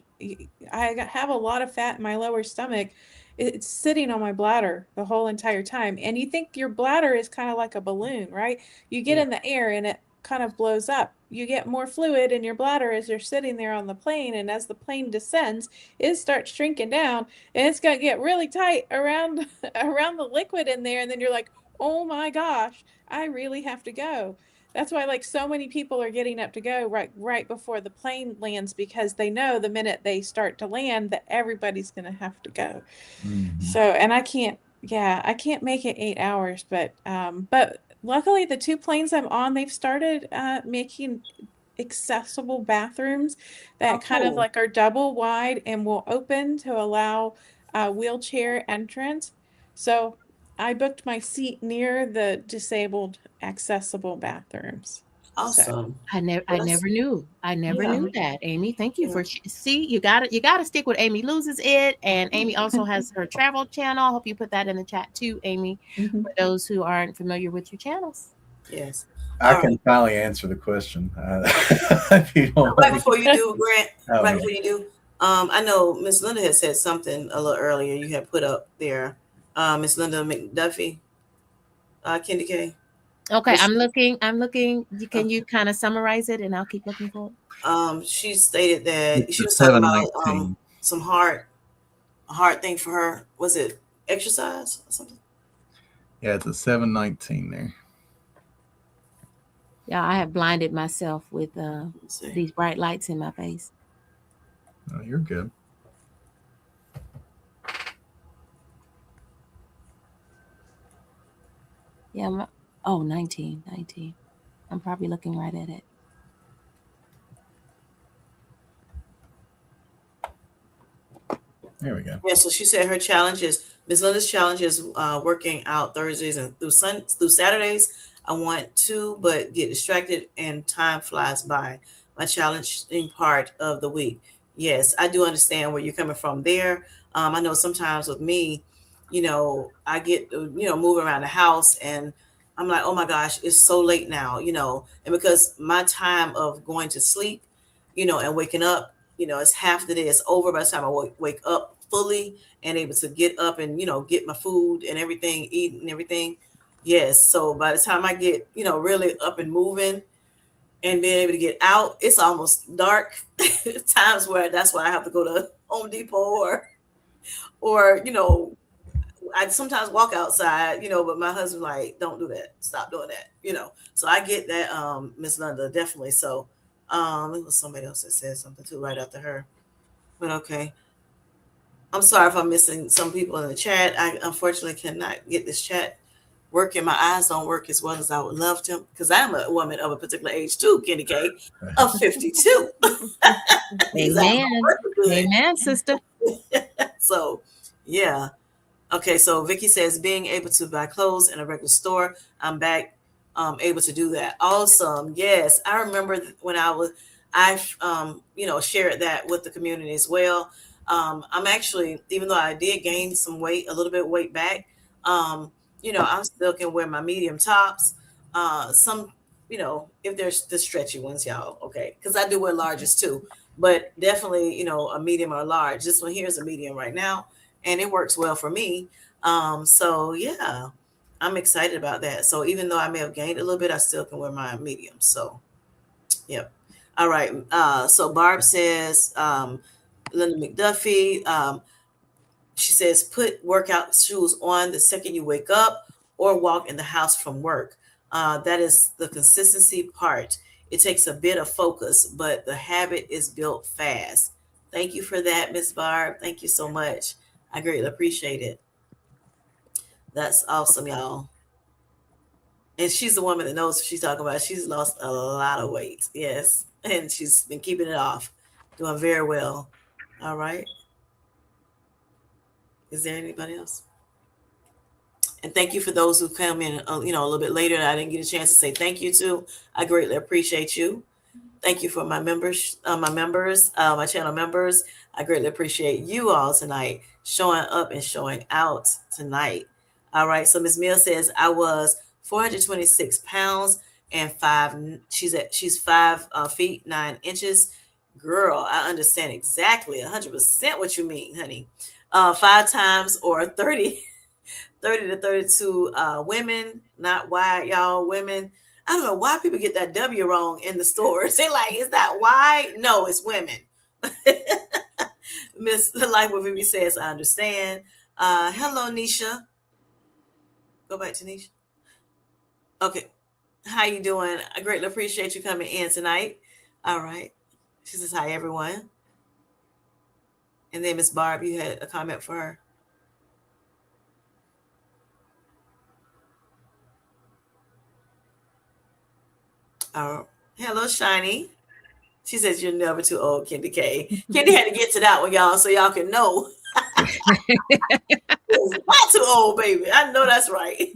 [SPEAKER 5] have a lot of fat in my lower stomach. It's sitting on my bladder the whole entire time. And you think your bladder is kind of like a balloon, right? You get
[SPEAKER 1] Yeah.
[SPEAKER 5] in the air and it kind of blows up. You get more fluid in your bladder as you're sitting there on the plane. And as the plane descends, it starts shrinking down and it's going to get really tight around around the liquid in there. And then you're like, oh my gosh, I really have to go. That's why like so many people are getting up to go right before the plane lands because they know the minute they start to land that everybody's going to have to go.
[SPEAKER 4] Mhm.
[SPEAKER 5] So, and I can't make it 8 hours, but luckily the two planes I'm on, they've started making accessible bathrooms
[SPEAKER 1] Oh,
[SPEAKER 5] that kind of
[SPEAKER 1] cool.
[SPEAKER 5] like are double wide and will open to allow wheelchair entrance. So I booked my seat near the disabled accessible bathrooms.
[SPEAKER 1] Awesome.
[SPEAKER 3] I never knew. I never
[SPEAKER 1] Yeah.
[SPEAKER 3] knew that, Amy. Thank you
[SPEAKER 1] Yeah.
[SPEAKER 3] for see. You got to stick with Amy Loses It, and Amy also has her travel channel. I hope you put that in the chat too, Amy, for those who aren't familiar with your channels.
[SPEAKER 1] Yes.
[SPEAKER 4] I
[SPEAKER 1] All
[SPEAKER 4] can
[SPEAKER 1] right.
[SPEAKER 4] finally answer the question. If you don't
[SPEAKER 1] Right
[SPEAKER 4] want
[SPEAKER 1] before you do, Grant.
[SPEAKER 4] Oh,
[SPEAKER 1] Right
[SPEAKER 4] yeah.
[SPEAKER 1] before you do. I know Miss Linda had said something a little earlier. You had put up there, Miss Linda McDuffie, KendyK.
[SPEAKER 3] Okay,
[SPEAKER 1] Was
[SPEAKER 3] I'm
[SPEAKER 1] she-
[SPEAKER 3] looking. I'm looking. Can you
[SPEAKER 1] okay.
[SPEAKER 3] kind of summarize it, and I'll keep looking for it.
[SPEAKER 1] She stated that
[SPEAKER 4] It's
[SPEAKER 1] she
[SPEAKER 4] the
[SPEAKER 1] was talking about
[SPEAKER 4] 719.
[SPEAKER 1] some hard thing for her. Was it exercise or something?
[SPEAKER 4] Yeah, it's a 719 there.
[SPEAKER 3] Yeah, I have blinded myself with
[SPEAKER 1] Let me see.
[SPEAKER 3] these bright lights in my face.
[SPEAKER 4] Oh, you're good.
[SPEAKER 3] Yeah, 19. I'm probably looking right at it.
[SPEAKER 4] There we go.
[SPEAKER 1] Yeah, so she said her challenge is Miss Linda's challenge is working out Thursdays and through Saturdays. I want to, but get distracted and time flies by. My challenging part of the week. Yes, I do understand where you're coming from there. I know sometimes with me, I get moving around the house and I'm like, oh my gosh, it's so late now, and because my time of going to sleep, and waking up, it's half the day. It's over by the time I wake up fully and able to get up and, get my food and everything, eat and everything. Yes. So by the time I get, really up and moving and being able to get out, it's almost dark. Times where that's why I have to go to Home Depot or, I sometimes walk outside, but my husband like, don't do that. Stop doing that, So I get that, Miss Linda, definitely. So it was somebody else that said something too right after her. But okay. I'm sorry if I'm missing some people in the chat. I unfortunately cannot get this chat working. My eyes don't work as well as I would love to, because I'm a woman of a particular age too, KendyK, of 52.
[SPEAKER 3] Amen. Amen, sister.
[SPEAKER 1] So, yeah. Okay, so Vicky says being able to buy clothes in a regular store. I'm back, able to do that. Awesome. Yes, I remember when I've shared that with the community as well. I'm actually, even though I did gain some weight, a little bit of weight back, I still can wear my medium tops. Some, if there's the stretchy ones, y'all, okay, because I do wear larges too, but definitely, a medium or a large. This one here is a medium right now, and it works well for me. So yeah, I'm excited about that. So even though I may have gained a little bit, I still can wear my medium. So, yep. All right. So Barb says, Linda McDuffie, she says, put workout shoes on the second you wake up or walk in the house from work. That is the consistency part. It takes a bit of focus, but the habit is built fast. Thank you for that, Miss Barb. Thank you so much. I greatly appreciate it. That's awesome, y'all. And she's the woman that knows what she's talking about. She's lost a lot of weight. Yes. And she's been keeping it off, doing very well. All right. Is there anybody else? And thank you for those who come in, a little bit later. I didn't get a chance to say thank you to. I greatly appreciate you. Thank you for my members, my channel members. I greatly appreciate you all tonight showing up and showing out tonight. All right. So Ms. Mill says I was 426 pounds and she's 5 feet 9 inches. Girl, I understand exactly 100% what you mean, honey. 5 times or 30 to 32 women, not wide, y'all, women. I don't know why people get that W wrong in the stores. They're like, is that why? No, it's women. Miss Life with me says, I understand. Hello, Nisha. Go back to Nisha. Okay. How you doing? I greatly appreciate you coming in tonight. All right. She says, hi, everyone. And then Miss Barb, you had a comment for her. Hello, Shiny. She says you're never too old, KendyK. Kendi had to get to that one, y'all, so y'all can know. Not too old, baby. I know that's right.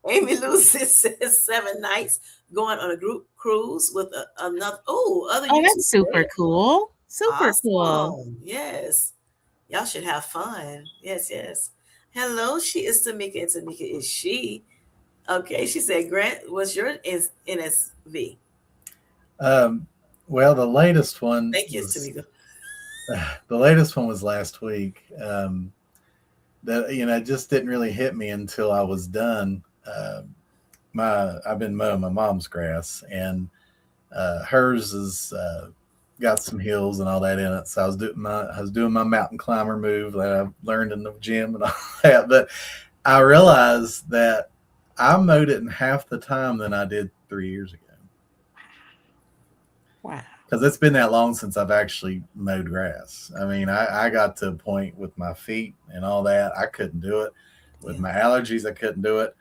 [SPEAKER 1] Amy Lucy says 7 nights. going on a group cruise with another other
[SPEAKER 3] Oh,
[SPEAKER 1] YouTube
[SPEAKER 3] that's super
[SPEAKER 1] creators.
[SPEAKER 3] cool. Super cool.
[SPEAKER 1] Awesome. Yes. Y'all should have fun. Yes, yes. Hello, she is Tamika, and Tamika is she. Okay, she said, Grant, what's your NSV?
[SPEAKER 4] Um, well, the latest one
[SPEAKER 1] Thank you,
[SPEAKER 4] was
[SPEAKER 1] Tamika.
[SPEAKER 4] last week. That it just didn't really hit me until I was done. I've been mowing my mom's grass, and hers is got some hills and all that in it. So I was doing my mountain climber move that I've learned in the gym and all that. But I realized that I mowed it in half the time than I did 3 years ago.
[SPEAKER 5] Wow.
[SPEAKER 4] Because it's been that long since I've actually mowed grass. I mean, I got to a point with my feet and all that, I couldn't do it. With my allergies, I couldn't do it.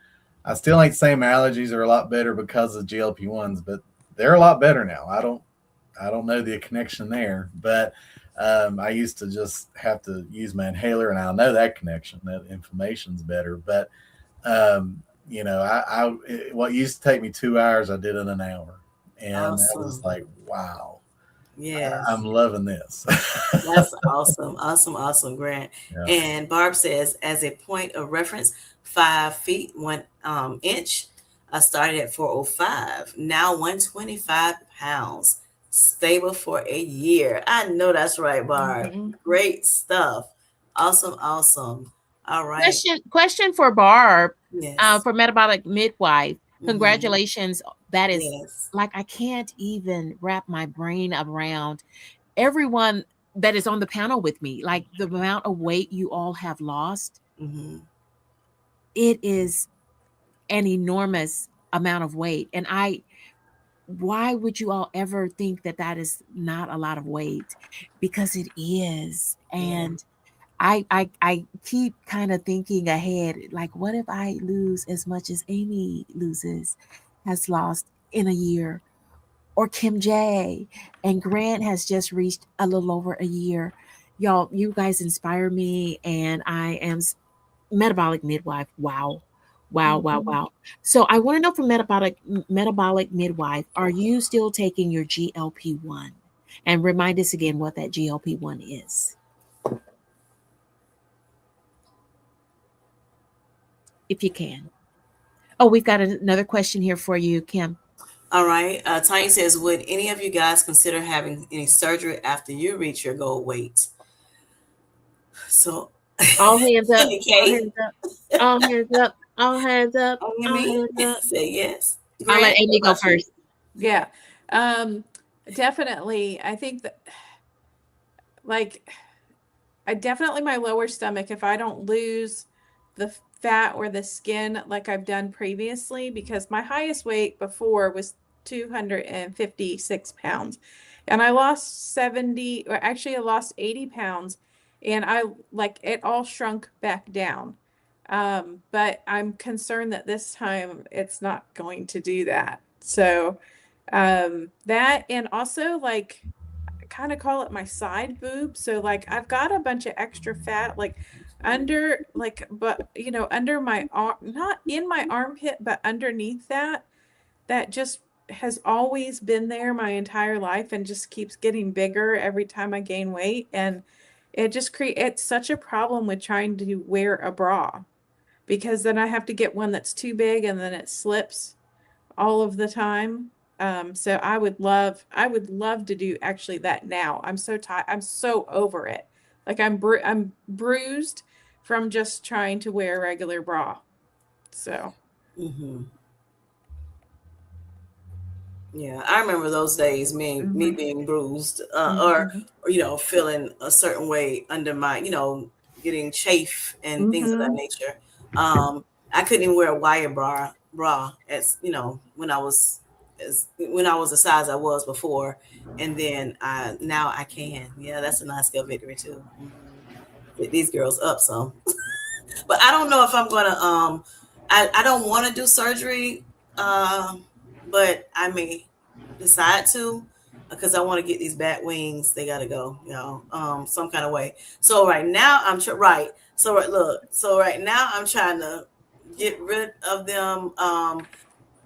[SPEAKER 4] I still ain't saying my allergies are a lot better because of GLP-1s, but they're a lot better now. I don't know the connection there, but I used to just have to use my inhaler, and I know that connection, that inflammation's better. But what used to take me 2 hours, I did in an hour, and I was
[SPEAKER 1] Awesome.
[SPEAKER 4] like, wow.
[SPEAKER 1] Yes.
[SPEAKER 4] I'm loving this.
[SPEAKER 1] That's awesome. Awesome. Awesome, Grant.
[SPEAKER 4] Yeah.
[SPEAKER 1] And Barb says, as a point of reference, 5 feet, 1 inch. I started at 405, now 125 pounds, stable for a year. I know that's right, Barb.
[SPEAKER 5] Mhm.
[SPEAKER 1] Great stuff. Awesome. Awesome. All right.
[SPEAKER 3] Question for Barb,
[SPEAKER 1] Yes.
[SPEAKER 3] for metabolic midwife.
[SPEAKER 1] Mhm.
[SPEAKER 3] Congratulations. That is
[SPEAKER 1] Yes.
[SPEAKER 3] like, I can't even wrap my brain around everyone that is on the panel with me. Like, the amount of weight you all have lost,
[SPEAKER 1] Hmm.
[SPEAKER 3] it is an enormous amount of weight. And why would you all ever think that that is not a lot of weight? Because it is. And I keep kind of thinking ahead, like, what if I lose as much as Amy has lost in a year, or Kim J, and Grant has just reached a little over a year. Y'all, you guys inspire me, and I am metabolic midwife. Wow. Wow, wow,
[SPEAKER 5] Mhm.
[SPEAKER 3] wow. So I want to know, from metabolic midwife, are you still taking your GLP-1? And remind us again what that GLP-1 is, if you can. Oh, we've got another question here for you, Kim.
[SPEAKER 1] All right. Tanya says, would any of you guys consider having any surgery after you reach your goal weight? So,
[SPEAKER 3] All hands up. All
[SPEAKER 1] KendyK,
[SPEAKER 3] hands up. All hands up. All hands up.
[SPEAKER 1] only
[SPEAKER 3] All
[SPEAKER 1] me
[SPEAKER 3] hands up.
[SPEAKER 1] say yes.
[SPEAKER 3] I'll let
[SPEAKER 1] Grant,
[SPEAKER 3] Amy
[SPEAKER 1] what
[SPEAKER 3] go
[SPEAKER 1] about you?
[SPEAKER 3] first.
[SPEAKER 5] Yeah. Definitely. I think that, like, my lower stomach, if I don't lose the fat or the skin like I've done previously, because my highest weight before was 256 pounds, and I lost 70, or actually I lost 80 pounds, and it all shrunk back down. But I'm concerned that this time it's not going to do that. So that, and also, like, kind of call it my side boob. So, like, I've got a bunch of extra fat, like under, like, but under my arm, not in my armpit, but underneath that just has always been there my entire life, and just keeps getting bigger every time I gain weight. And it just creates such a problem with trying to wear a bra, because then I have to get one that's too big, and then it slips all of the time. So I would love to do actually that now. I'm so tired. I'm so over it. Like, I'm bruised from just trying to wear a regular bra. So,
[SPEAKER 1] Hmm. Yeah, I remember those days, me
[SPEAKER 5] mhm,
[SPEAKER 1] being bruised,
[SPEAKER 5] mhm,
[SPEAKER 1] or feeling a certain way under my, getting chafe and things of that
[SPEAKER 5] mhm,
[SPEAKER 1] nature. I couldn't even wear a wire bra as when I was the size I was before, and then now I can. Yeah, that's a nice scale victory too. Get these girls up some, but I don't know if I'm gonna. I don't want to do surgery, but I may decide to, because I want to get these bat wings. They gotta go, some kind of way. So right now right. So right now I'm trying to get rid of them,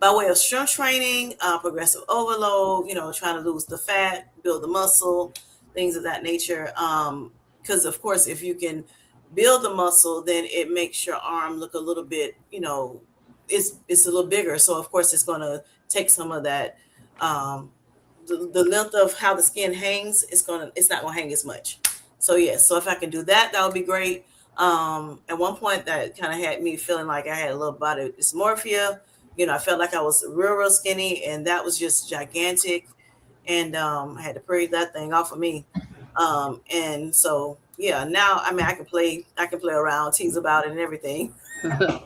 [SPEAKER 1] by way of strength training, progressive overload, trying to lose the fat, build the muscle, things of that nature. Because of course, if you can build the muscle, then it makes your arm look a little bit, it's a little bigger. So of course, it's going to take some of that. The length of how the skin hangs, it's not gonna hang as much. So yes, so if I can do that, that would be great. At one point, that kind of had me feeling like I had a little body dysmorphia. I felt like I was real skinny, and that was just gigantic. And I had to pray that thing off of me. And so yeah, now I mean I can play around, tease about it, and everything. I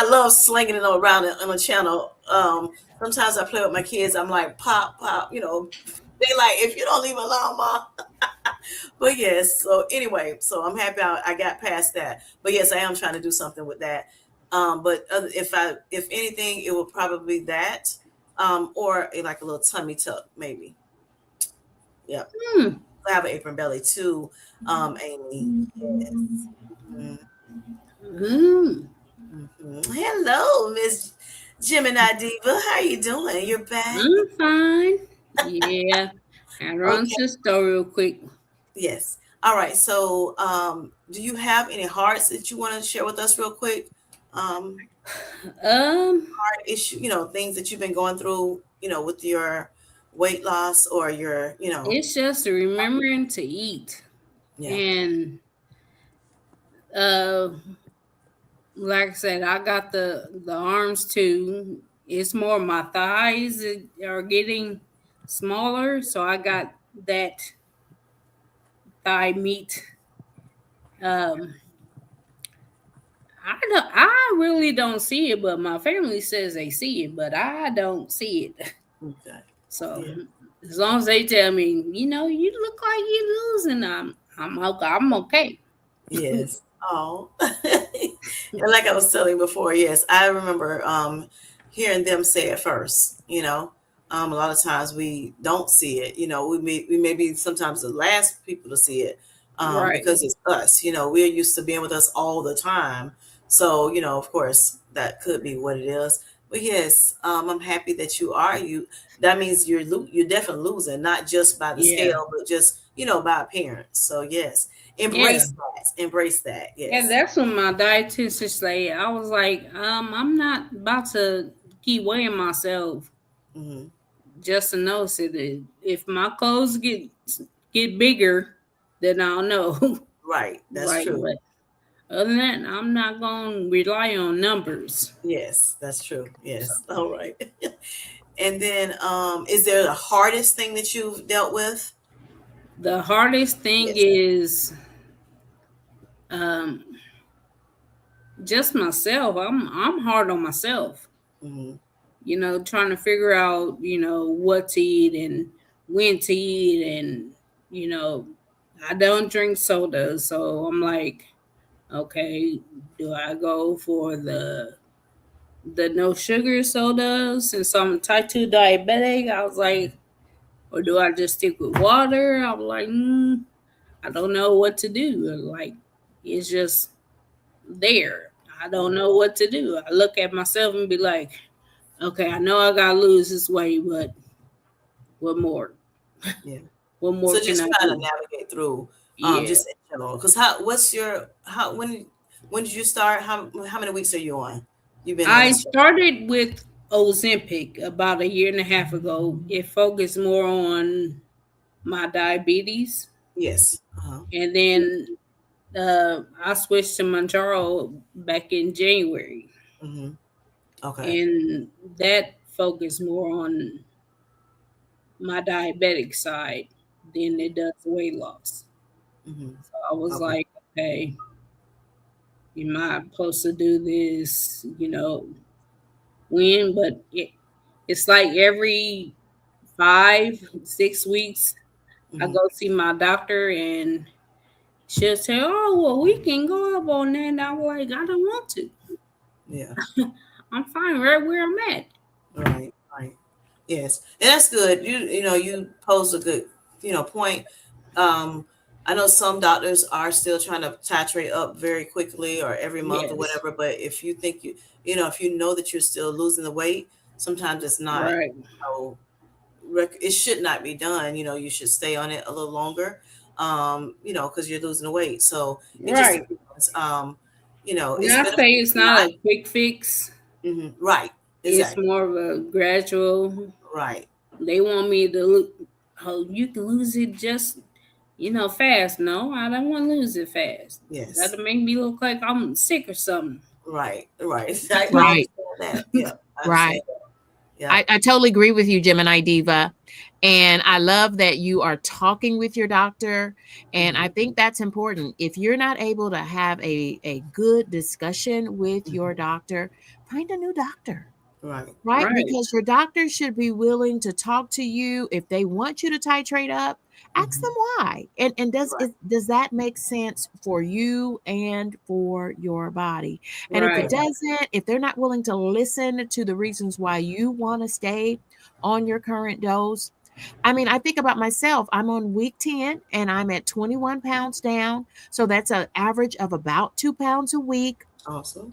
[SPEAKER 1] love slinging it around on the channel. Sometimes I play with my kids. I'm like, pop, pop, They like, if you don't leave me alone, mom. But yes, so anyway, so I'm happy I got past that. But yes, I am trying to do something with that. But if anything, it will probably be that, or like a little tummy tuck, maybe. Yep. I have an apron belly too, Amy. Yes. Hello, Miss Gemini Diva. How you doing? You're back.
[SPEAKER 2] I'm fine. Yeah. And run to the store real quick.
[SPEAKER 1] Yes. All right. So, do you have any hearts that you want to share with us real quick? Heart issue, things that you've been going through, with your weight loss or your,
[SPEAKER 2] It's just remembering to eat.
[SPEAKER 1] Yeah.
[SPEAKER 2] And like I said, I got the arms too. It's more my thighs that are getting smaller, so I got that thigh meat. I really don't see it, but my family says they see it, but I don't see it.
[SPEAKER 1] Okay.
[SPEAKER 2] So as long as they tell me, you look like you're losing, I'm okay.
[SPEAKER 1] Yes. Oh. And like I was telling you before, yes, I remember hearing them say it first. A lot of times we don't see it. We may be sometimes the last people to see it,
[SPEAKER 2] Right.
[SPEAKER 1] because it's us. We're used to being with us all the time. So of course, that could be what it is. But yes, I'm happy that you are. That means you're definitely losing, not just by the scale, but just by appearance. So yes, embrace that. Yes.
[SPEAKER 2] Yeah, that's what my dietitian said. I was like, I'm not about to keep weighing myself. Just to know, that if my clothes get bigger, then I'll know.
[SPEAKER 1] Right, that's true.
[SPEAKER 2] But other than that, I'm not gonna rely on numbers.
[SPEAKER 1] Yes, that's true. Yes. All right. And then, is there the hardest thing that you've dealt with?
[SPEAKER 2] The hardest thing is just myself. I'm hard on myself. Trying to figure out, what to eat and when to eat, and I don't drink soda, so I'm like, okay, do I go for the no sugar soda since I'm type 2 diabetic? I was like, or do I just stick with water? I was like, I don't know what to do. Like, it's just there. I don't know what to do. I look at myself and be like, okay, I know I gotta lose this weight, but what more?
[SPEAKER 1] Yeah.
[SPEAKER 2] What more
[SPEAKER 1] so just
[SPEAKER 2] can I
[SPEAKER 1] trying
[SPEAKER 2] do?
[SPEAKER 1] to navigate through, just in general. Because when did you start? How many weeks are you on? You've been on
[SPEAKER 2] I
[SPEAKER 1] this
[SPEAKER 2] started with Ozempic about a year and a half ago. It focused more on my diabetes.
[SPEAKER 1] Yes.
[SPEAKER 2] And then I switched to Mounjaro back in January.
[SPEAKER 1] Okay.
[SPEAKER 2] And that focused more on my diabetic side than it does weight loss. So I was like, okay, am I supposed to do this, when? But it's like every 5-6 weeks, I go see my doctor and she'll say, oh, well, we can go up on that. And I'm like, I don't want to.
[SPEAKER 1] Yeah.
[SPEAKER 2] I'm fine right where I'm at.
[SPEAKER 1] Right. Yes. And that's good. You posed a good, point. I know some doctors are still trying to titrate up very quickly or every month or
[SPEAKER 2] Yes.
[SPEAKER 1] whatever. But if you think if you know that you're still losing the weight, sometimes it's not.
[SPEAKER 2] Right.
[SPEAKER 1] It should not be done. You should stay on it a little longer. Because you're losing the weight. So it just
[SPEAKER 2] Right.
[SPEAKER 1] depends.
[SPEAKER 2] And
[SPEAKER 1] It's
[SPEAKER 2] I
[SPEAKER 1] beneficial
[SPEAKER 2] say it's
[SPEAKER 1] or not.
[SPEAKER 2] not a quick fix.
[SPEAKER 1] Right.
[SPEAKER 2] It's
[SPEAKER 1] Exactly.
[SPEAKER 2] more of a gradual.
[SPEAKER 1] Right.
[SPEAKER 2] They want me to look. Oh, you can lose it just fast. No, I don't want to lose it fast.
[SPEAKER 1] Yes.
[SPEAKER 2] That'll make me look like I'm sick or something.
[SPEAKER 1] Right. Right. I
[SPEAKER 3] Right.
[SPEAKER 1] understand that. Yeah. I
[SPEAKER 3] Right.
[SPEAKER 1] understand that. Yeah.
[SPEAKER 3] I totally agree with you, Gemini Diva. And I love that you are talking with your doctor. And I think that's important. If you're not able to have a good discussion with your doctor, find a new doctor.
[SPEAKER 1] Right.
[SPEAKER 3] Right?
[SPEAKER 2] Right.
[SPEAKER 3] Because your doctor should be willing to talk to you. If they want you to titrate up, ask them why. And
[SPEAKER 1] Right.
[SPEAKER 3] does that make sense for you and for your body? And if it
[SPEAKER 2] Right.
[SPEAKER 3] doesn't, if they're not willing to listen to the reasons why you want to stay on your current dose, I mean, I think about myself. I'm on week 10 and I'm at 21 pounds down. So that's an average of about 2 pounds a week.
[SPEAKER 1] Awesome.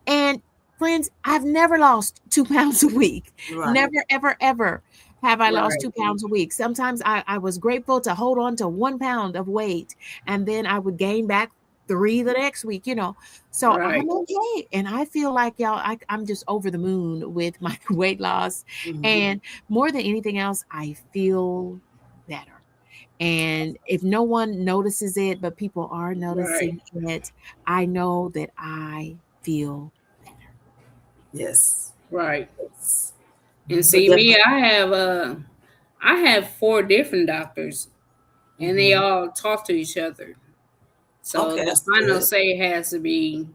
[SPEAKER 3] And friends, I've never lost 2 pounds a week.
[SPEAKER 1] Right.
[SPEAKER 3] Never, ever, ever have I lost
[SPEAKER 2] Right.
[SPEAKER 3] 2 pounds a week. Sometimes I was grateful to hold on to 1 pound of weight and then I would gain back 3 the next week. So
[SPEAKER 2] Right.
[SPEAKER 3] I'm okay. And I feel like y'all, I'm just over the moon with my weight loss.
[SPEAKER 1] Mhm.
[SPEAKER 3] And more than anything else, I feel better. And if no one notices it, but people are noticing it, I know that I feel better.
[SPEAKER 1] Yes.
[SPEAKER 2] Right.
[SPEAKER 1] Yes.
[SPEAKER 2] And
[SPEAKER 1] So
[SPEAKER 2] see me,
[SPEAKER 1] definitely.
[SPEAKER 2] I have 4 different doctors, and they
[SPEAKER 1] Mhm.
[SPEAKER 2] all talk to each other. So
[SPEAKER 1] Okay,
[SPEAKER 2] the
[SPEAKER 1] that's
[SPEAKER 2] final
[SPEAKER 1] good.
[SPEAKER 2] say has to be,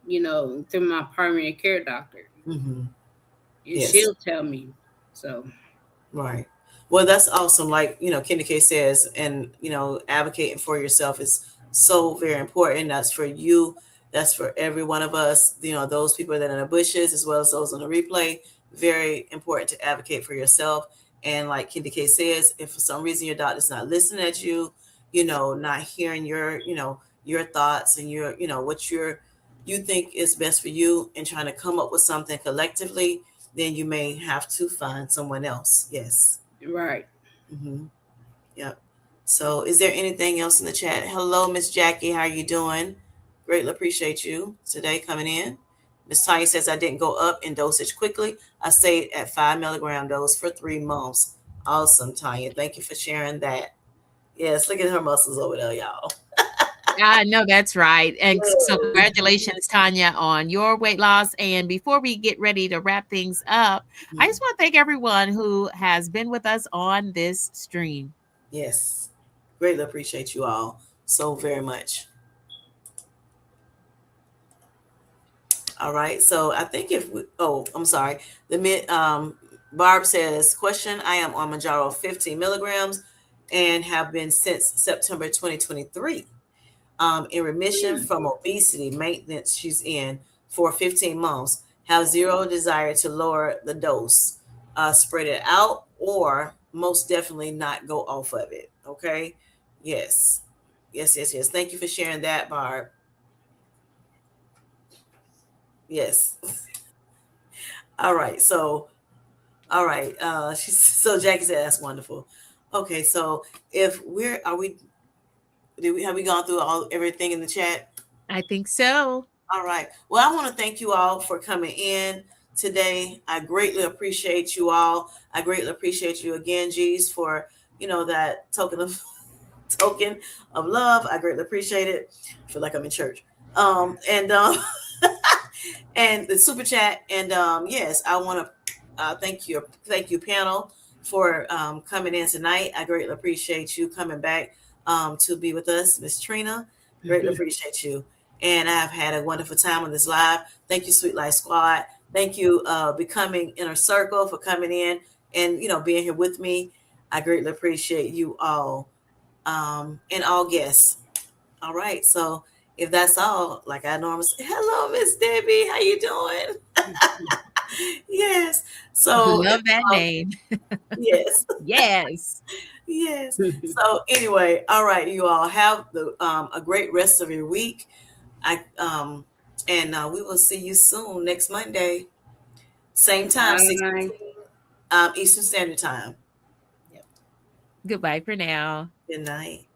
[SPEAKER 2] through my primary care doctor,
[SPEAKER 1] Mhm.
[SPEAKER 2] and
[SPEAKER 1] Yes.
[SPEAKER 2] she'll tell me. So
[SPEAKER 1] Right. Well, that's awesome. Like, KendyK says, and, advocating for yourself is so very important. That's for you. That's for every one of us, those people that are in the bushes, as well as those on the replay. Very important to advocate for yourself. And like KendyK says, if for some reason your doctor's not listening at you, not hearing your thoughts and what you think is best for you and trying to come up with something collectively, then you may have to find someone else. Yes.
[SPEAKER 2] right.
[SPEAKER 1] Mm-hmm. Yep. So, is there anything else in the chat? Hello, Miss Jackie. How are you doing? Greatly appreciate you today coming in. Miss Tanya says I didn't go up in dosage quickly. I stayed at 5 milligram dose for 3 months. Awesome, Tanya. Thank you for sharing that. Yes, look at her muscles over there, y'all.
[SPEAKER 3] No, that's right. And so congratulations, Tanya, on your weight loss. And before we get ready to wrap things up, I just want to thank everyone who has been with us on this stream.
[SPEAKER 1] Yes. Greatly appreciate you all so very much. All right. So I think I'm sorry. Barb says, question, I am on Mounjaro 15 milligrams and have been since September 2023. In remission from obesity maintenance she's in for 15 months. Have zero desire to lower the dose, spread it out, or most definitely not go off of it. Okay. Yes. Yes, yes, yes. Thank you for sharing that, Barb. Yes. All right. All right. So Jackie said that's wonderful. Okay, so if we're are we did we have we gone through everything in the chat?
[SPEAKER 3] I think so.
[SPEAKER 1] All right. Well, I want to thank you all for coming in today. I greatly appreciate you all. I greatly appreciate you again, G's, for that token of love. I greatly appreciate it. I feel like I'm in church. And and the super chat. And yes, I want to thank you, panel, for coming in tonight. I greatly appreciate you coming back to be with us, Miss Trina. Greatly appreciate you. And I've had a wonderful time on this live. Thank you, Sweet Life Squad. Thank you, Becoming Inner Circle, for coming in and being here with me. I greatly appreciate you all and all guests. All right, so if that's all, like I normally say, hello, Miss Debbie, how you doing? Yes. So
[SPEAKER 3] Love that name.
[SPEAKER 1] yes.
[SPEAKER 3] Yes.
[SPEAKER 1] Yes. So anyway, all right, you all have a great rest of your week. And we will see you soon next Monday, same time,
[SPEAKER 2] Bye.
[SPEAKER 1] 6:15 Eastern Standard Time. Yep.
[SPEAKER 3] Goodbye for now.
[SPEAKER 1] Good night.